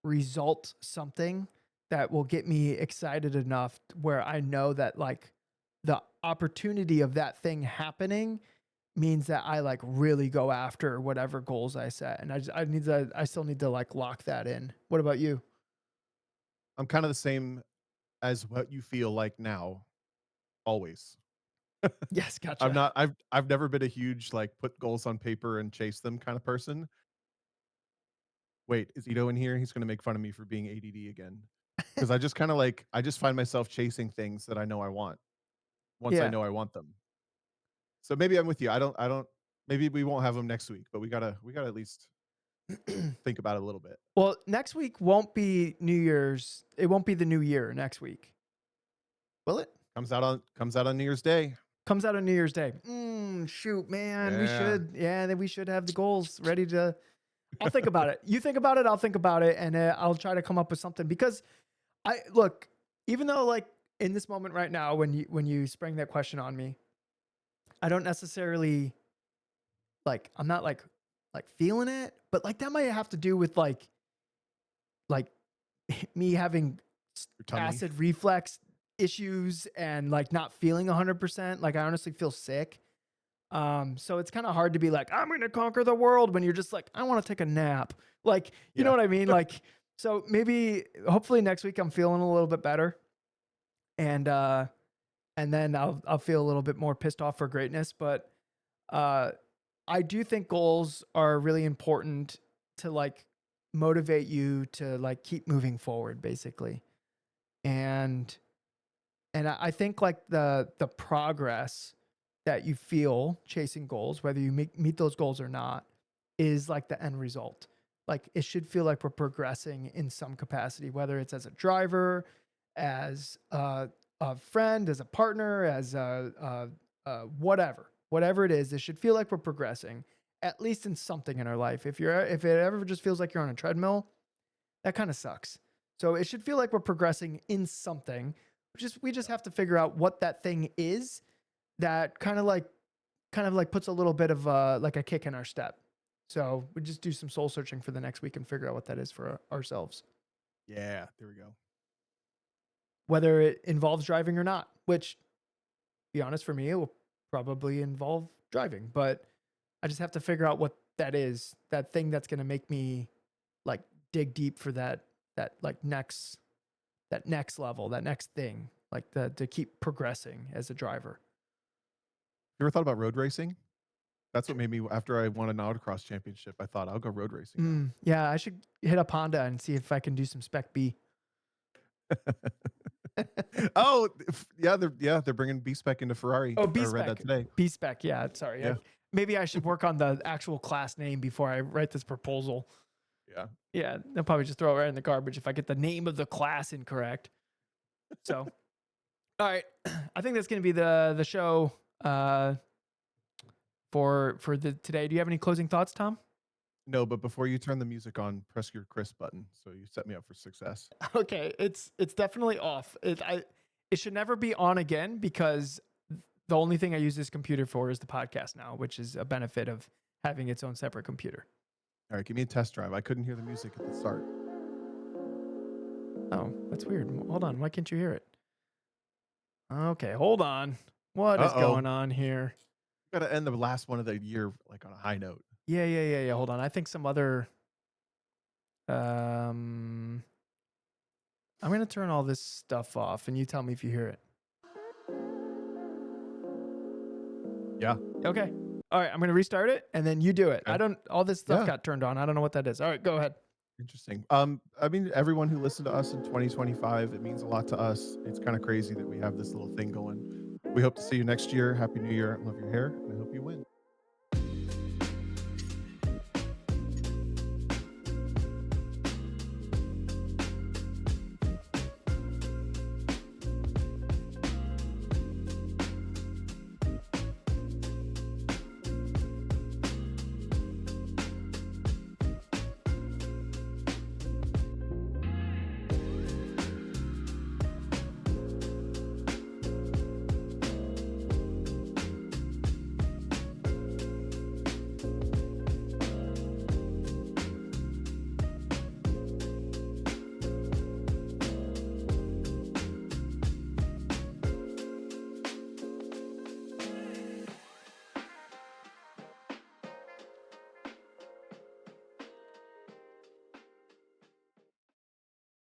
result, something that will get me excited enough where I know that like the opportunity of that thing happening means that I like really go after whatever goals I set. And I still need to like lock that in. What about you? I'm kind of the same as what you feel like now, always. Yes, I'm gotcha. not I've never been a huge, like, put goals on paper and chase them kind of person. Wait, is Ito in here? He's gonna make fun of me for being ADD again. Because I just kinda, like I just find myself chasing things that I know I want, once I Yeah. know I want them. So maybe I'm with you. I don't maybe we won't have them next week, but we gotta at least think about it a little bit. Well, next week won't be New Year's. It won't be the new year next week. Will it? Comes out on New Year's Day. Comes out on New Year's Day. Shoot, man. We Yeah. should, yeah, then we should have the goals ready to. I'll think about it. You think about it. I'll think about it. And I'll try to come up with something because I look, even though like in this moment right now, when you sprang that question on me, I don't necessarily like, I'm not like feeling it, but like that might have to do with like me having Your tummy. acid reflex issues and like not feeling 100%. Like I honestly feel sick. So it's kind of hard to be like, I'm gonna conquer the world when you're just like, I want to take a nap. Like, you know Yeah. what I mean? Like, so maybe hopefully next week I'm feeling a little bit better. And and then I'll feel a little bit more pissed off for greatness. But uh I do think goals are really important to like motivate you to like keep moving forward, basically. And I think like the progress that you feel chasing goals, whether you meet those goals or not, is like the end result. Like it should feel like we're progressing in some capacity, whether it's as a driver, as a friend, as a partner, as whatever it is. It should feel like we're progressing, at least in something in our life. If it ever just feels like you're on a treadmill, that kind of sucks. So it should feel like we're progressing in something. We just have to figure out what that thing is that kind of like puts a little bit of like a kick in our step. So we just do some soul searching for the next week and figure out what that is for ourselves, Yeah, there we go. whether it involves driving or not. Which, to be honest, for me, it will probably involve driving, but I just have to figure out what that is. That thing that's going to make me like dig deep for that like next level, that next thing, like the to keep progressing as a driver. You ever thought about road racing? That's what made me after I won an autocross championship, I thought, "I'll go road racing now." Yeah, I should hit up Honda and see if I can do some Spec B. Oh, they're bringing B-Spec into Ferrari. Oh, I B read that Spec, today. B Spec. Yeah, sorry. Yeah, Maybe I should work on the actual class name before I write this proposal. yeah. Yeah, they'll probably just throw it right in the garbage if I get the name of the class incorrect. So, all right, I think that's going to be the show for the today. Do you have any closing thoughts, Tom? No, but before you turn the music on, press your Chris button, so you set me up for success. Okay, it's definitely off. It should never be on again because the only thing I use this computer for is the podcast now, which is a benefit of having its own separate computer. Alright, give me a test drive. I couldn't hear the music at the start. Oh, that's weird. Hold on, why can't you hear it? Okay, hold on. What is Uh-oh. going on here? Gotta end the last one of the year, like, on a high note. Yeah. Hold on. I think some other um I'm gonna turn all this stuff off and you tell me if you hear it. Yeah, Okay. All right, I'm gonna restart it and then you do it. I okay. don't all this stuff Yeah, got turned on. I don't know what that is. All right, go ahead. interesting. I mean, everyone who listened to us in 2025, it means a lot to us. It's kinda crazy that we have this little thing going. We hope to see you next year. Happy New Year. Love your hair, and